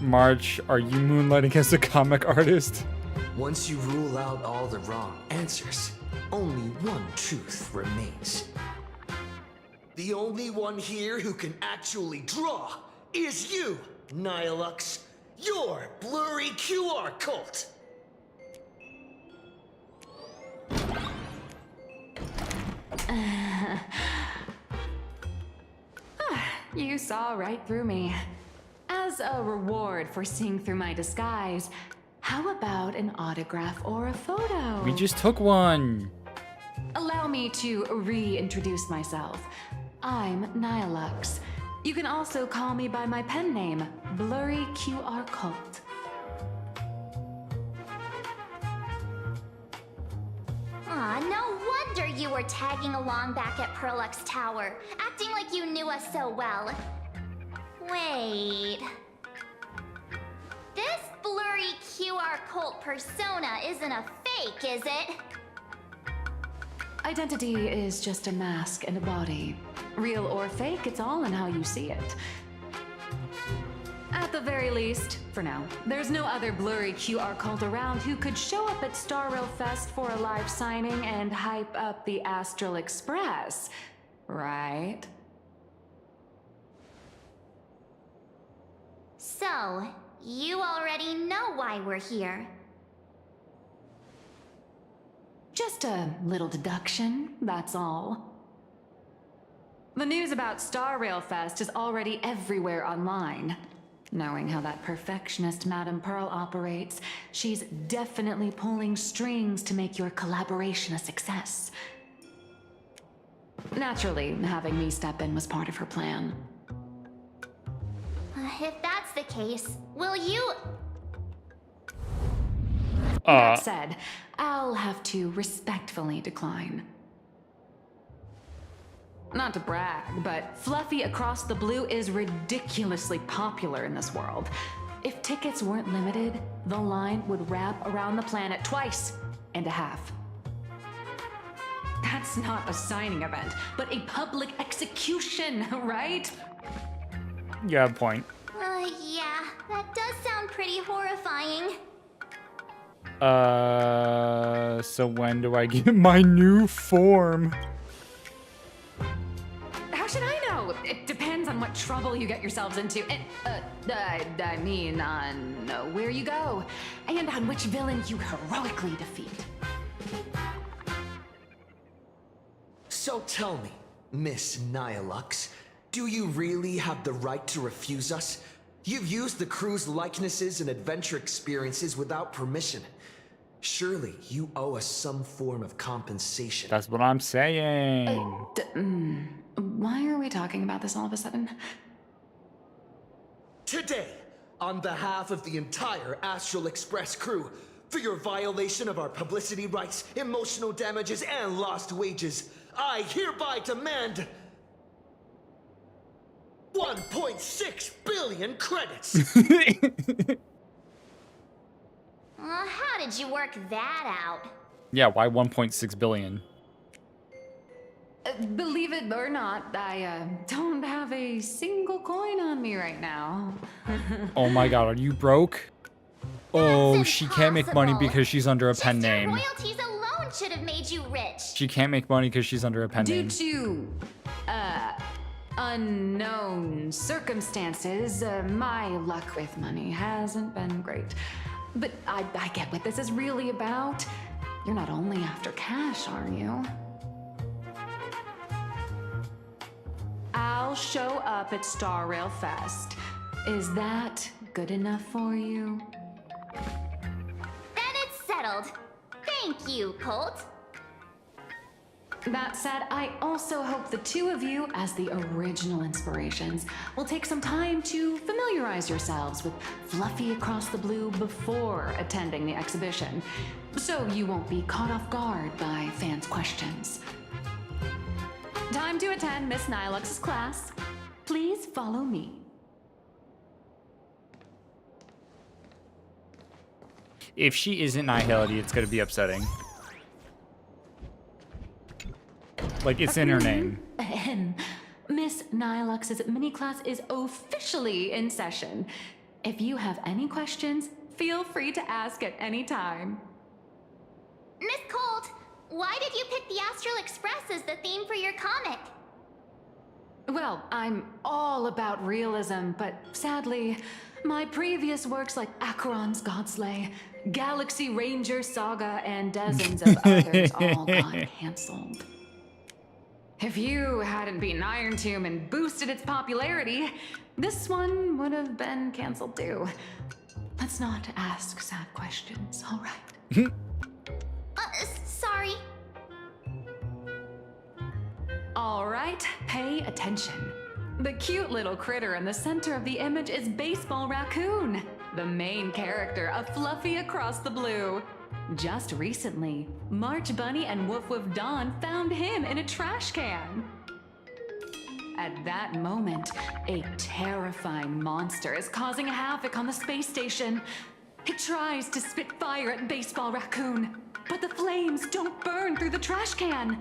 March, are you moonlighting as a comic artist? Once you rule out all the wrong answers, only one truth remains. The only one here who can actually draw is you, Nihilux. Your blurry QR cult! You saw right through me. As a reward for seeing through my disguise, how about an autograph or a photo? We just took one. Allow me to reintroduce myself. I'm Nihilux. You can also call me by my pen name, Blurry QR Cult. Aw, no wonder you were tagging along back at Perlux Tower, acting like you knew us so well. Wait... This blurry QR cult persona isn't a fake, is it? Identity is just a mask and a body. Real or fake, it's all in how you see it. At the very least, for now, there's no other blurry QR cult around who could show up at Star Rail Fest for a live signing and hype up the Astral Express, right? So, you already know why we're here. Just a little deduction, that's all. The news about Star Rail Fest is already everywhere online. Knowing how that perfectionist Madame Pearl operates, she's definitely pulling strings to make your collaboration a success. Naturally, having me step in was part of her plan. If that's the case, will you... That said, I'll have to respectfully decline. Not to brag, but Fluffy Across the Blue is ridiculously popular in this world. If tickets weren't limited, the line would wrap around the planet twice and a half. That's not a signing event, but a public execution, right? You have a point. Yeah, that does sound pretty horrifying. So when do I get my new form? How should I know? It depends on what trouble you get yourselves into. And, I mean, on where you go. And on which villain you heroically defeat. So tell me, Miss Nihilux, do you really have the right to refuse us? You've used the crew's likenesses and adventure experiences without permission. Surely you owe us some form of compensation. That's what I'm saying. Why are we talking about this all of a sudden? Today, on behalf of the entire Astral Express crew, for your violation of our publicity rights, emotional damages, and lost wages, I hereby demand 1.6 billion credits! How did you work that out? Yeah, why 1.6 billion? Believe it or not, I don't have a single coin on me right now. Oh my god, are you broke? Oh, she can't make money because she's under a pen name. Royalties alone should have made you rich. She can't make money because she's under a pen name. Due to, unknown circumstances, my luck with money hasn't been great. But I get what this is really about. You're not only after cash, are you? I'll show up at Star Rail Fest. Is that good enough for you? Then it's settled. Thank you, Colt. That said, I also hope the two of you, as the original inspirations, will take some time to familiarize yourselves with Fluffy Across the Blue before attending the exhibition, so you won't be caught off guard by fans' questions. Time to attend Miss Nihilux's class. Please follow me. If she isn't Nihility, it's gonna be upsetting. Like, it's in her name. Miss Nihilux's mini class is officially in session. If you have any questions, feel free to ask at any time. Miss Colt, why did you pick the Astral Express as the theme for your comic? Well, I'm all about realism, but sadly, My previous works like Acheron's Godslay, Galaxy Ranger Saga, and dozens of others all got cancelled. If you hadn't beaten Iron Tomb and boosted its popularity, this one would have been cancelled too. Let's not ask sad questions, all right? Sorry. All right, pay attention. The cute little critter in the center of the image is Baseball Raccoon, the main character of Fluffy Across the Blue. Just recently, March Bunny and Woof Woof Dawn found him in a trash can. At that moment, a terrifying monster is causing havoc on the space station. It tries to spit fire at Baseball Raccoon, but the flames don't burn through the trash can.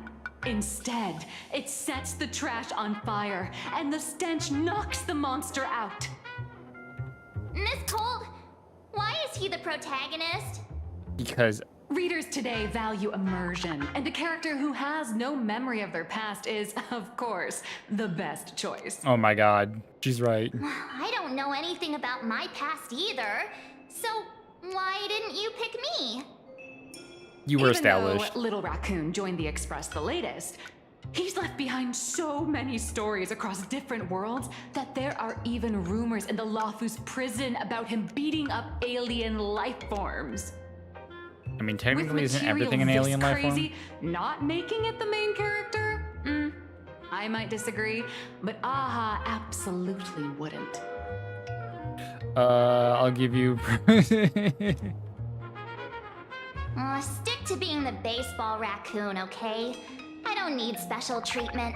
Instead, it sets the trash on fire, and the stench knocks the monster out. Miss Cold, why is he the protagonist? Because readers today value immersion, and a character who has no memory of their past is, of course, the best choice. oh my god, she's right. I don't know anything about my past either, so why didn't you pick me? You were Even established. though Little Raccoon joined the Express the latest, he's left behind so many stories across different worlds that there are even rumors in the Lawfus prison about him beating up alien life forms. I mean, technically, With isn't material everything an this alien life form? crazy, not making it the main character? I might disagree, but Aha absolutely wouldn't. I'll give you. Stick to being the Baseball Raccoon, okay? I don't need special treatment.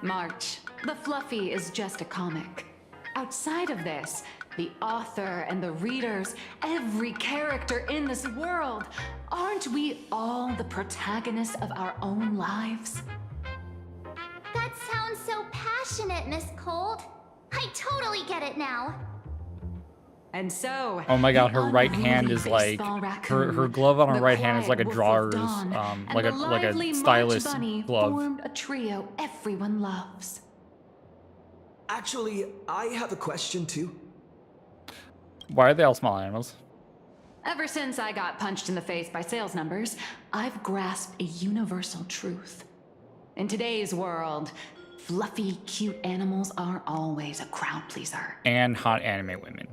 March, the Fluffy is just a comic. Outside of this, the author and the readers, every character in this world, aren't we all the protagonists of our own lives? That sounds so passionate, Miss Cold. I totally get it now. And so, Oh my god, her the right hand unruly is like Baseball Raccoon, her glove on her the right hand is quiet like a Wolf of drawer's Dawn, and like the a lively March stylist Bunny glove. formed a trio everyone loves. Actually, I have a question too. Why are they all small animals? Ever since I got punched in the face by sales numbers, I've grasped a universal truth. In today's world, fluffy, cute animals are always a crowd pleaser. And hot anime women.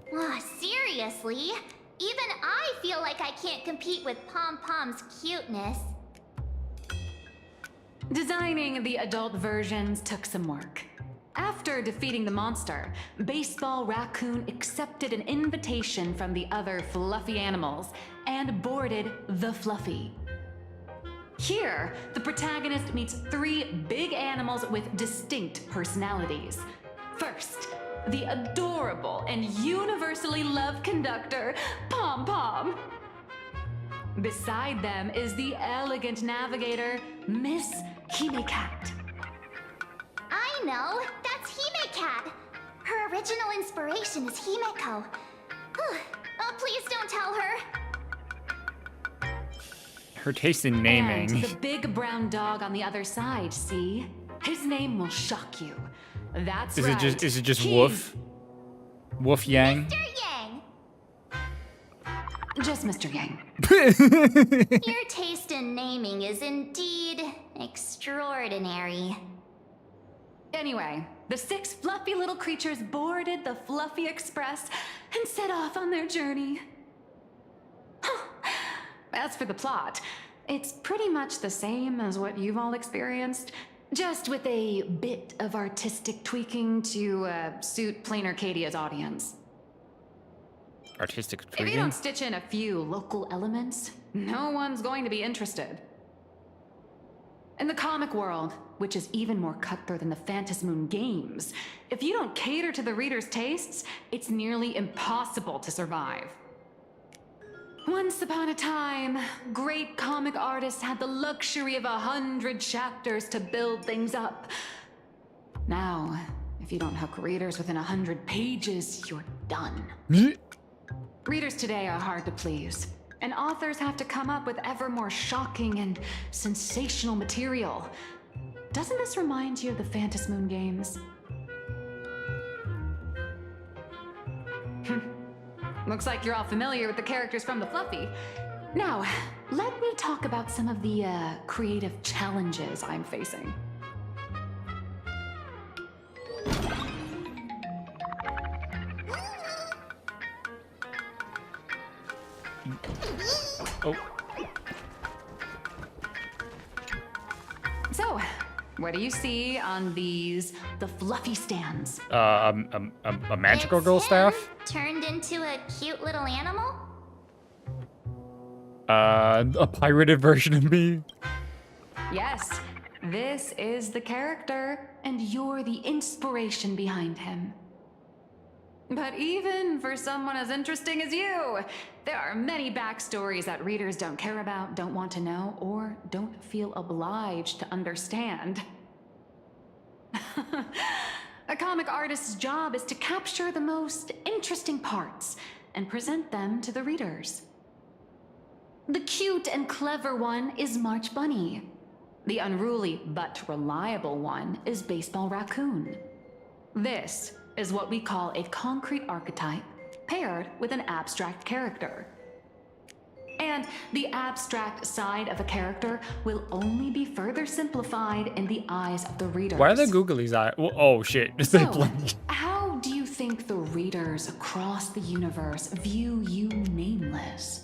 Seriously? Even I feel like I can't compete with Pom Pom's cuteness. Designing the adult versions took some work. After defeating the monster, Baseball Raccoon accepted an invitation from the other fluffy animals and boarded the Fluffy. Here, the protagonist meets three big animals with distinct personalities. First, the adorable and universally loved conductor, Pom Pom. Beside them is the elegant navigator, Miss Hime-Cat. I know, that's Hime-Cat. Her original inspiration is Himeko. Oh, please don't tell her. Her taste in naming. And the big brown dog on the other side, see? His name will shock you. That's Is right. it just He's Woof? Woof Yang? Mr. Yang. Just Mr. Yang. Your taste in naming is indeed extraordinary. Anyway, the six fluffy little creatures boarded the Fluffy Express and set off on their journey. As for the plot, it's pretty much the same as what you've all experienced, just with a bit of artistic tweaking to suit Plain Arcadia's audience. Artistic If you tweaking? don't stitch in a few local elements, no one's going to be interested. In the comic world, which is even more cutthroat than the Phantasmoon games, if you don't cater to the reader's tastes, it's nearly impossible to survive. Once upon a time, great comic artists had the luxury of 100 chapters to build things up. Now, if you don't hook readers within 100 pages, you're done. Readers today are hard to please, and authors have to come up with ever more shocking and sensational material. Doesn't this remind you of the Phantasmoon games? Looks like you're all familiar with the characters from the Fluffy. Now, let me talk about some of the creative challenges I'm facing. Oh. So, what do you see on the Fluffy stands? A magical girl staff? Turned into a cute little animal? A pirated version of me? Yes, this is the character, and you're the inspiration behind him. But even for someone as interesting as you, there are many backstories that readers don't care about, don't want to know, or don't feel obliged to understand. A comic artist's job is to capture the most interesting parts and present them to the readers. The cute and clever one is March Bunny. The unruly but reliable one is Baseball Raccoon. This is what we call a concrete archetype paired with an abstract character. And the abstract side of a character will only be further simplified in the eyes of the readers. Why are the googlies eyes? Oh shit. So, how do you think the readers across the universe view you nameless?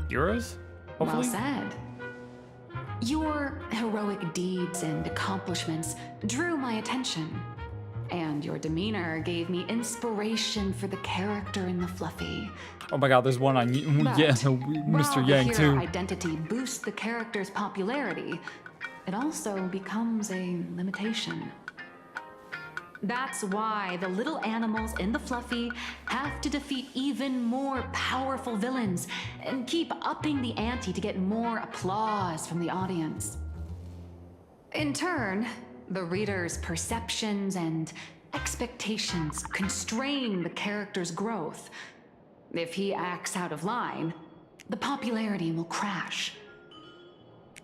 Heroes? Hopefully? Well said. Your heroic deeds and accomplishments drew my attention, and your demeanor gave me inspiration for the character in the Fluffy. Oh my god, there's one on But Mr. while Yang the hero too. identity boosts the character's popularity, it also becomes a limitation. That's why the little animals in the Fluffy have to defeat even more powerful villains and keep upping the ante to get more applause from the audience. In turn, the reader's perceptions and expectations constrain the character's growth. If he acts out of line, the popularity will crash.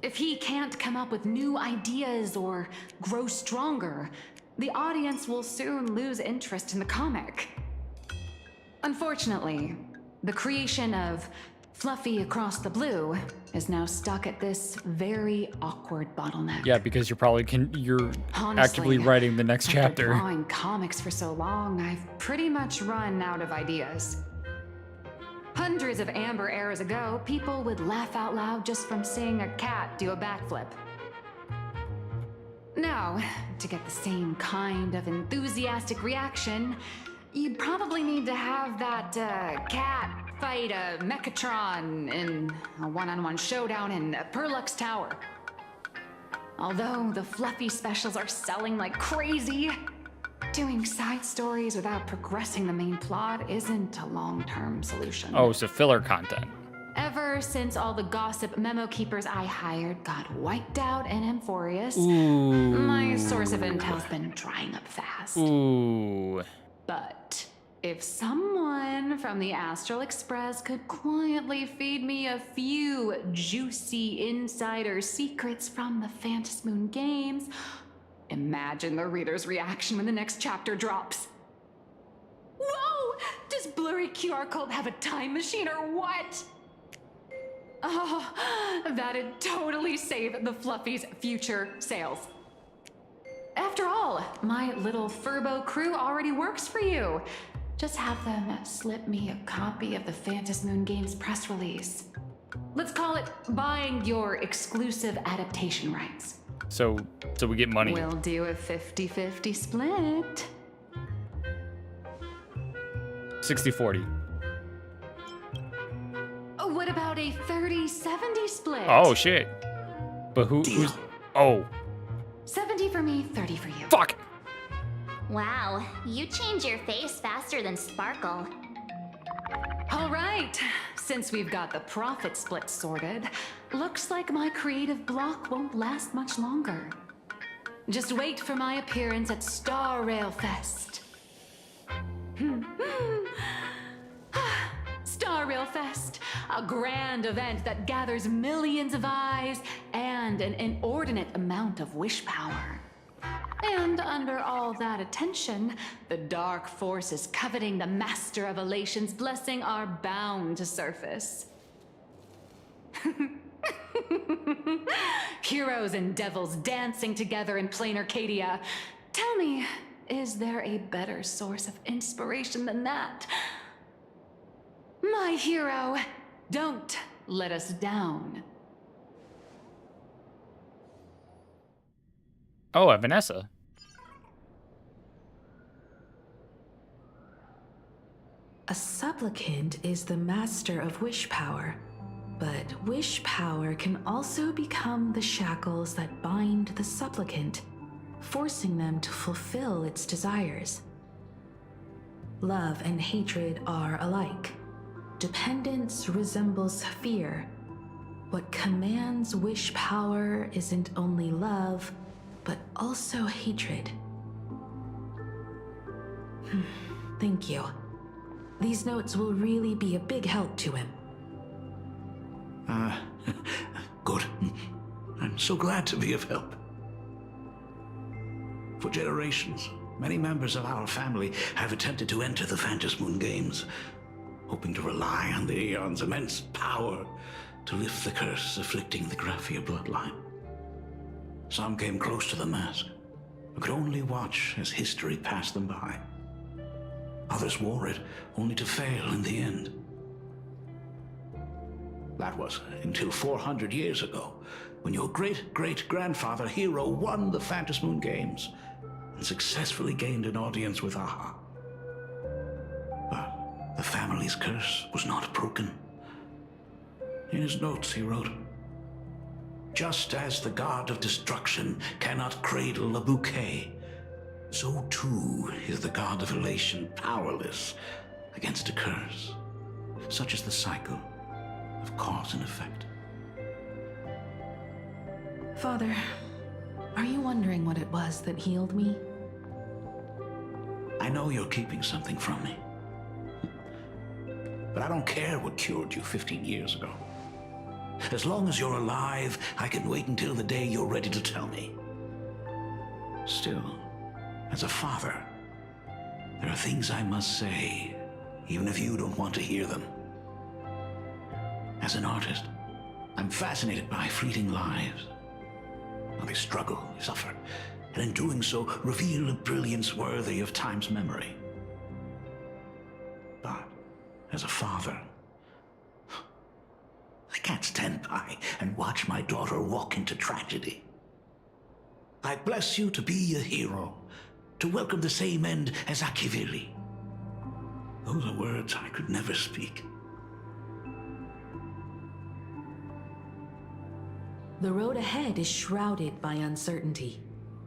If he can't come up with new ideas or grow stronger, the audience will soon lose interest in the comic. Unfortunately, the creation of Fluffy Across the Blue is now stuck at this very awkward bottleneck. Yeah, because you're probably you're Honestly, actively writing the next after chapter. drawing comics for so long, I've pretty much run out of ideas. Hundreds of amber eras ago, people would laugh out loud just from seeing a cat do a backflip. Now, to get the same kind of enthusiastic reaction, you'd probably need to have that cat fight a Mechatron in a one-on-one showdown in Perlux Tower. Although the Fluffy specials are selling like crazy, doing side stories without progressing the main plot isn't a long-term solution. Oh, so filler content. Ever since all the gossip memo keepers I hired got wiped out in Amphorius, Ooh. my source of intel's been drying up fast. Ooh. But if someone from the Astral Express could quietly feed me a few juicy insider secrets from the Phantasmoon games, imagine the reader's reaction when the next chapter drops. Whoa! Does Blurry QR Code have a time machine or what? Oh, that'd totally save the Fluffy's future sales. After all, my little Furbo crew already works for you. Just have them slip me a copy of the Phantasmoon Games press release. Let's call it buying your exclusive adaptation rights. So we get money. We'll do a 50-50 split. 60-40. What about a 30-70 split? Oh shit. But who's oh. 70 for me, 30 for you. Fuck. Wow, you change your face faster than Sparkle. All right, since we've got the profit split sorted, looks like my creative block won't last much longer. Just wait for my appearance at Star Rail Fest. Star Rail Fest, a grand event that gathers millions of eyes and an inordinate amount of wish power. And under all that attention, the dark forces coveting the Master of Elation's blessing are bound to surface. Heroes and devils dancing together in plain Arcadia. Tell me, is there a better source of inspiration than that? My hero, don't let us down. Oh, Vanessa. A supplicant is the master of wish power, but wish power can also become the shackles that bind the supplicant, forcing them to fulfill its desires. Love and hatred are alike. Dependence resembles fear. What commands wish power isn't only love, but also hatred. Thank you. These notes will really be a big help to him. Good. I'm so glad to be of help. For generations, many members of our family have attempted to enter the Phantasmoon Games, hoping to rely on the Aeon's immense power to lift the curse afflicting the Graphia bloodline. Some came close to the mask, but could only watch as history passed them by. Others wore it, only to fail in the end. That was until 400 years ago, when your great-great-grandfather Hero won the Phantasmoon Games and successfully gained an audience with Aha. But the family's curse was not broken. In his notes, he wrote, "Just as the god of destruction cannot cradle a bouquet, so too is the god of elation powerless against a curse. Such is the cycle of cause and effect." Father, are you wondering what it was that healed me? I know you're keeping something from me. But I don't care what cured you 15 years ago. As long as you're alive, I can wait until the day you're ready to tell me. Still, as a father, there are things I must say, even if you don't want to hear them. As an artist, I'm fascinated by fleeting lives. How they struggle, they suffer, and in doing so, reveal a brilliance worthy of time's memory. But as a father, I can't stand by and watch my daughter walk into tragedy. I bless you to be a hero, to welcome the same end as Akivili. Those are words I could never speak. The road ahead is shrouded by uncertainty,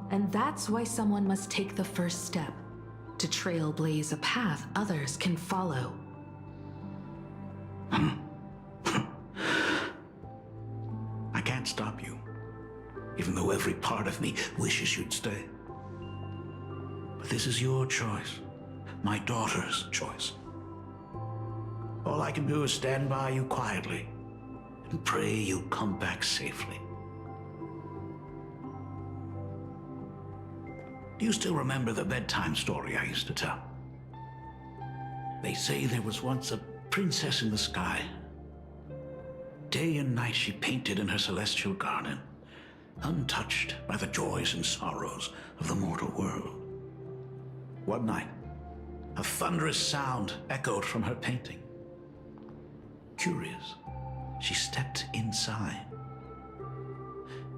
and that's why someone must take the first step, to trailblaze a path others can follow. I can't stop you, even though every part of me wishes you'd stay. But this is your choice, my daughter's choice. All I can do is stand by you quietly and pray you come back safely. Do you still remember the bedtime story I used to tell? They say there was once a princess in the sky. Day and night she painted in her celestial garden, untouched by the joys and sorrows of the mortal world. One night, a thunderous sound echoed from her painting. Curious, she stepped inside.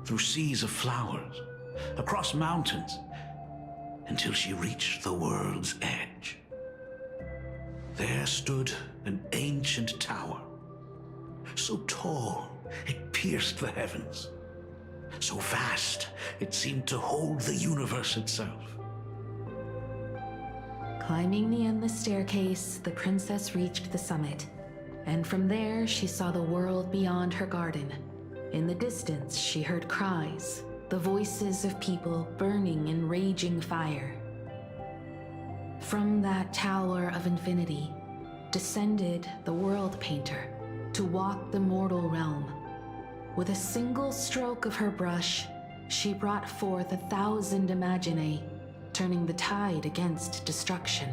Through seas of flowers, across mountains, until she reached the world's edge. There stood an ancient tower, so tall it pierced the heavens, so vast it seemed to hold the universe itself. Climbing the endless staircase, the princess reached the summit, and from there she saw the world beyond her garden. In the distance, she heard cries, the voices of people burning in raging fire. From that tower of infinity descended the world painter to walk the mortal realm. With a single stroke of her brush, she brought forth 1,000 Imaginae, turning the tide against destruction.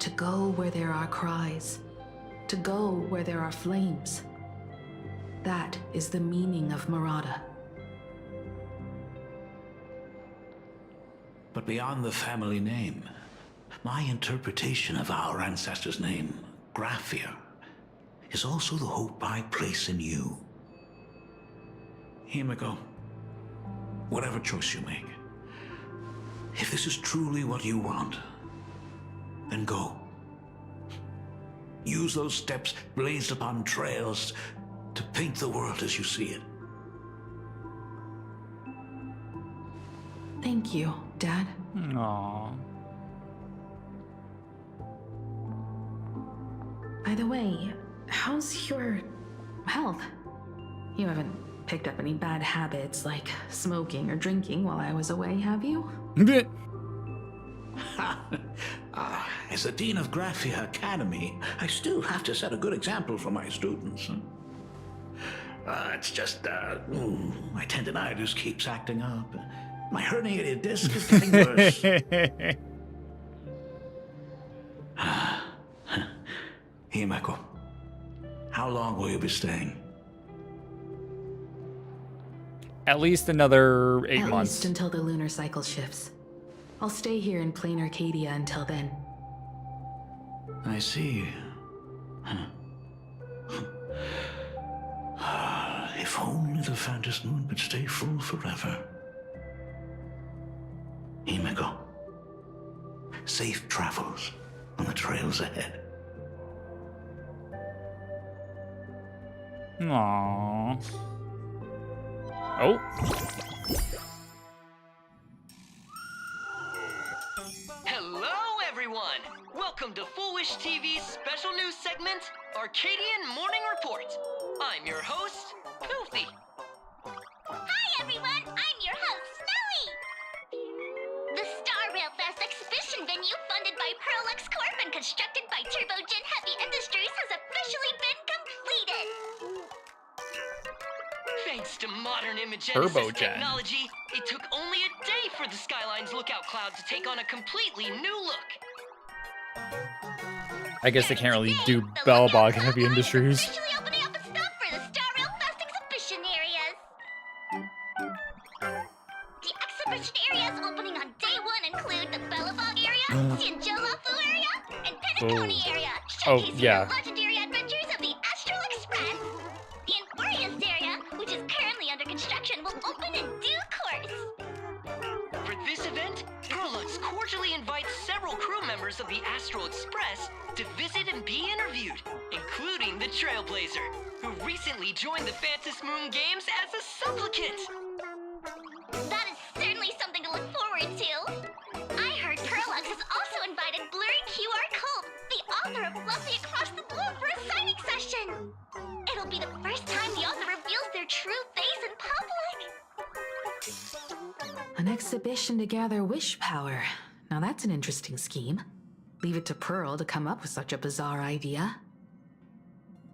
To go where there are cries, to go where there are flames. That is the meaning of Murata. But beyond the family name, my interpretation of our ancestor's name, Graphia, is also the hope I place in you. Himiko, whatever choice you make, if this is truly what you want, then go. Use those steps blazed upon trails to paint the world as you see it. Thank you, Dad. Aww. By the way, how's your health? You haven't picked up any bad habits like smoking or drinking while I was away, have you? As the Dean of Graphia Academy, I still have to set a good example for my students. It's just, my tendinitis keeps acting up. My herniated disc is getting worse. Himeko, how long will you be staying? At least another 8 At months. least until the lunar cycle shifts. I'll stay here in plain Arcadia until then. I see. If only the Phantom Moon could stay full forever. Himeko, safe travels on the trails ahead. Aww. Oh. Hello, everyone! Welcome to Foolish TV's special news segment, Arcadian Morning Report. I'm your host, Goofy. Hi, everyone! I'm your host, Snowy! The Star Rail Fest exhibition venue funded by Pearlux Corp and constructed by Turbogen Heavy Industries has officially been completed! Thanks to modern imagenesis Turbogen. technology, it took only a day for the Skyline's lookout cloud to take on a completely new look. I guess they can't really do Bellbog Heavy Industries. Officially opening up a stop for the Star Rail Fest exhibition areas! The exhibition areas opening on day 1 include the Bellabog area, Sinjolafu area, and Penacony area, showcasing yeah. the legendary adventures of the Astral Express. The Enforius area, which is currently under construction, will open in due course. For this event, Pearlux cordially invites several crew members of the Astral Express to visit and be interviewed, including the Trailblazer, who recently joined the Phantom Moon Games as a supplicant. That is certainly something to look forward to. I heard Pearlux has also invited Blurry QR Cult, the author of Fluffy Across the Globe, for a signing session. It'll be the first time the author reveals their true face in public. An exhibition to gather wish power. Now that's an interesting scheme. Leave it to Pearl to come up with such a bizarre idea.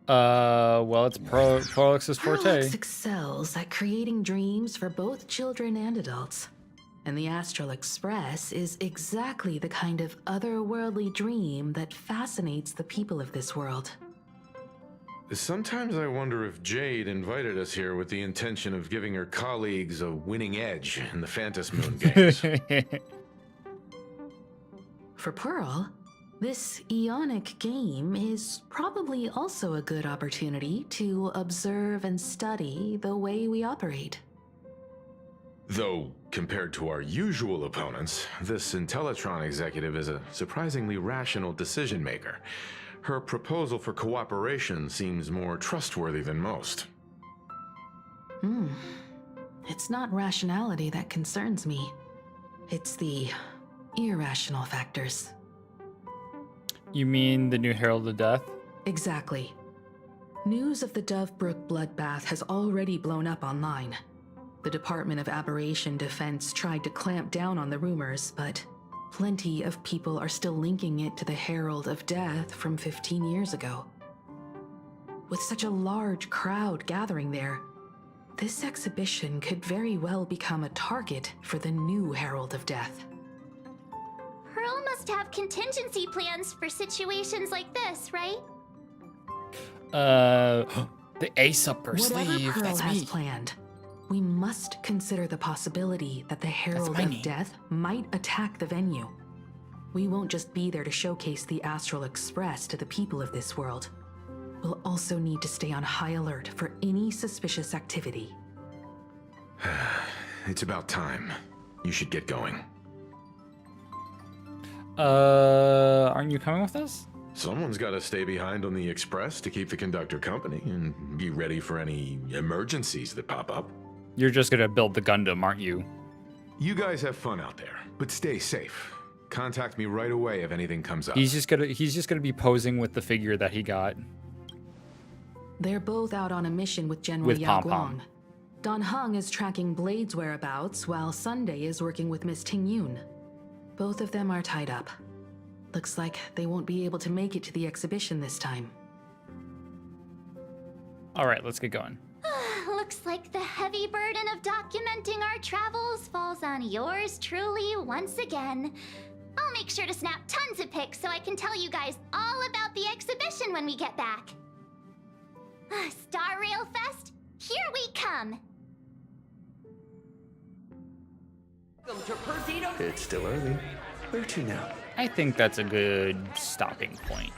Well, it's Pearlux's forte. Pearlux excels at creating dreams for both children and adults. And the Astral Express is exactly the kind of otherworldly dream that fascinates the people of this world. Sometimes I wonder if Jade invited us here with the intention of giving her colleagues a winning edge in the Phantom Moon Games. For Pearl, this Ionic game is probably also a good opportunity to observe and study the way we operate. Though, compared to our usual opponents, this Intellitron executive is a surprisingly rational decision maker. Her proposal for cooperation seems more trustworthy than most. It's not rationality that concerns me. It's the irrational factors. You mean the new Herald of Death? Exactly. News of the Dovebrook bloodbath has already blown up online. The Department of Aberration Defense tried to clamp down on the rumors, but plenty of people are still linking it to the Herald of Death from 15 years ago. With such a large crowd gathering there, This exhibition could very well become a target for the new Herald of Death. Pearl must have contingency plans for situations like this, right? The ace up her Whatever sleeve. Pearl That's has me. planned, we must consider the possibility that the Herald of Death might attack the venue. We won't just be there to showcase the Astral Express to the people of this world. We'll also need to stay on high alert for any suspicious activity. It's about time. You should get going. Aren't you coming with us? Someone's got to stay behind on the express to keep the conductor company and be ready for any emergencies that pop up. You're just gonna build the Gundam, aren't you? You guys have fun out there, but stay safe. Contact me right away if anything comes up. He's just gonna be posing with the figure that he got. They're both out on a mission with General With Yao Pom-Pom. Guang. Don Hung is tracking Blade's whereabouts, while Sunday is working with Miss Ting Yun. Both of them are tied up. Looks like they won't be able to make it to the exhibition this time. All right, let's get going. Looks like the heavy burden of documenting our travels falls on yours truly once again. I'll make sure to snap tons of pics so I can tell you guys all about the exhibition when we get back. Star Rail Fest, here we come! It's still early. Where to now? I think that's a good stopping point.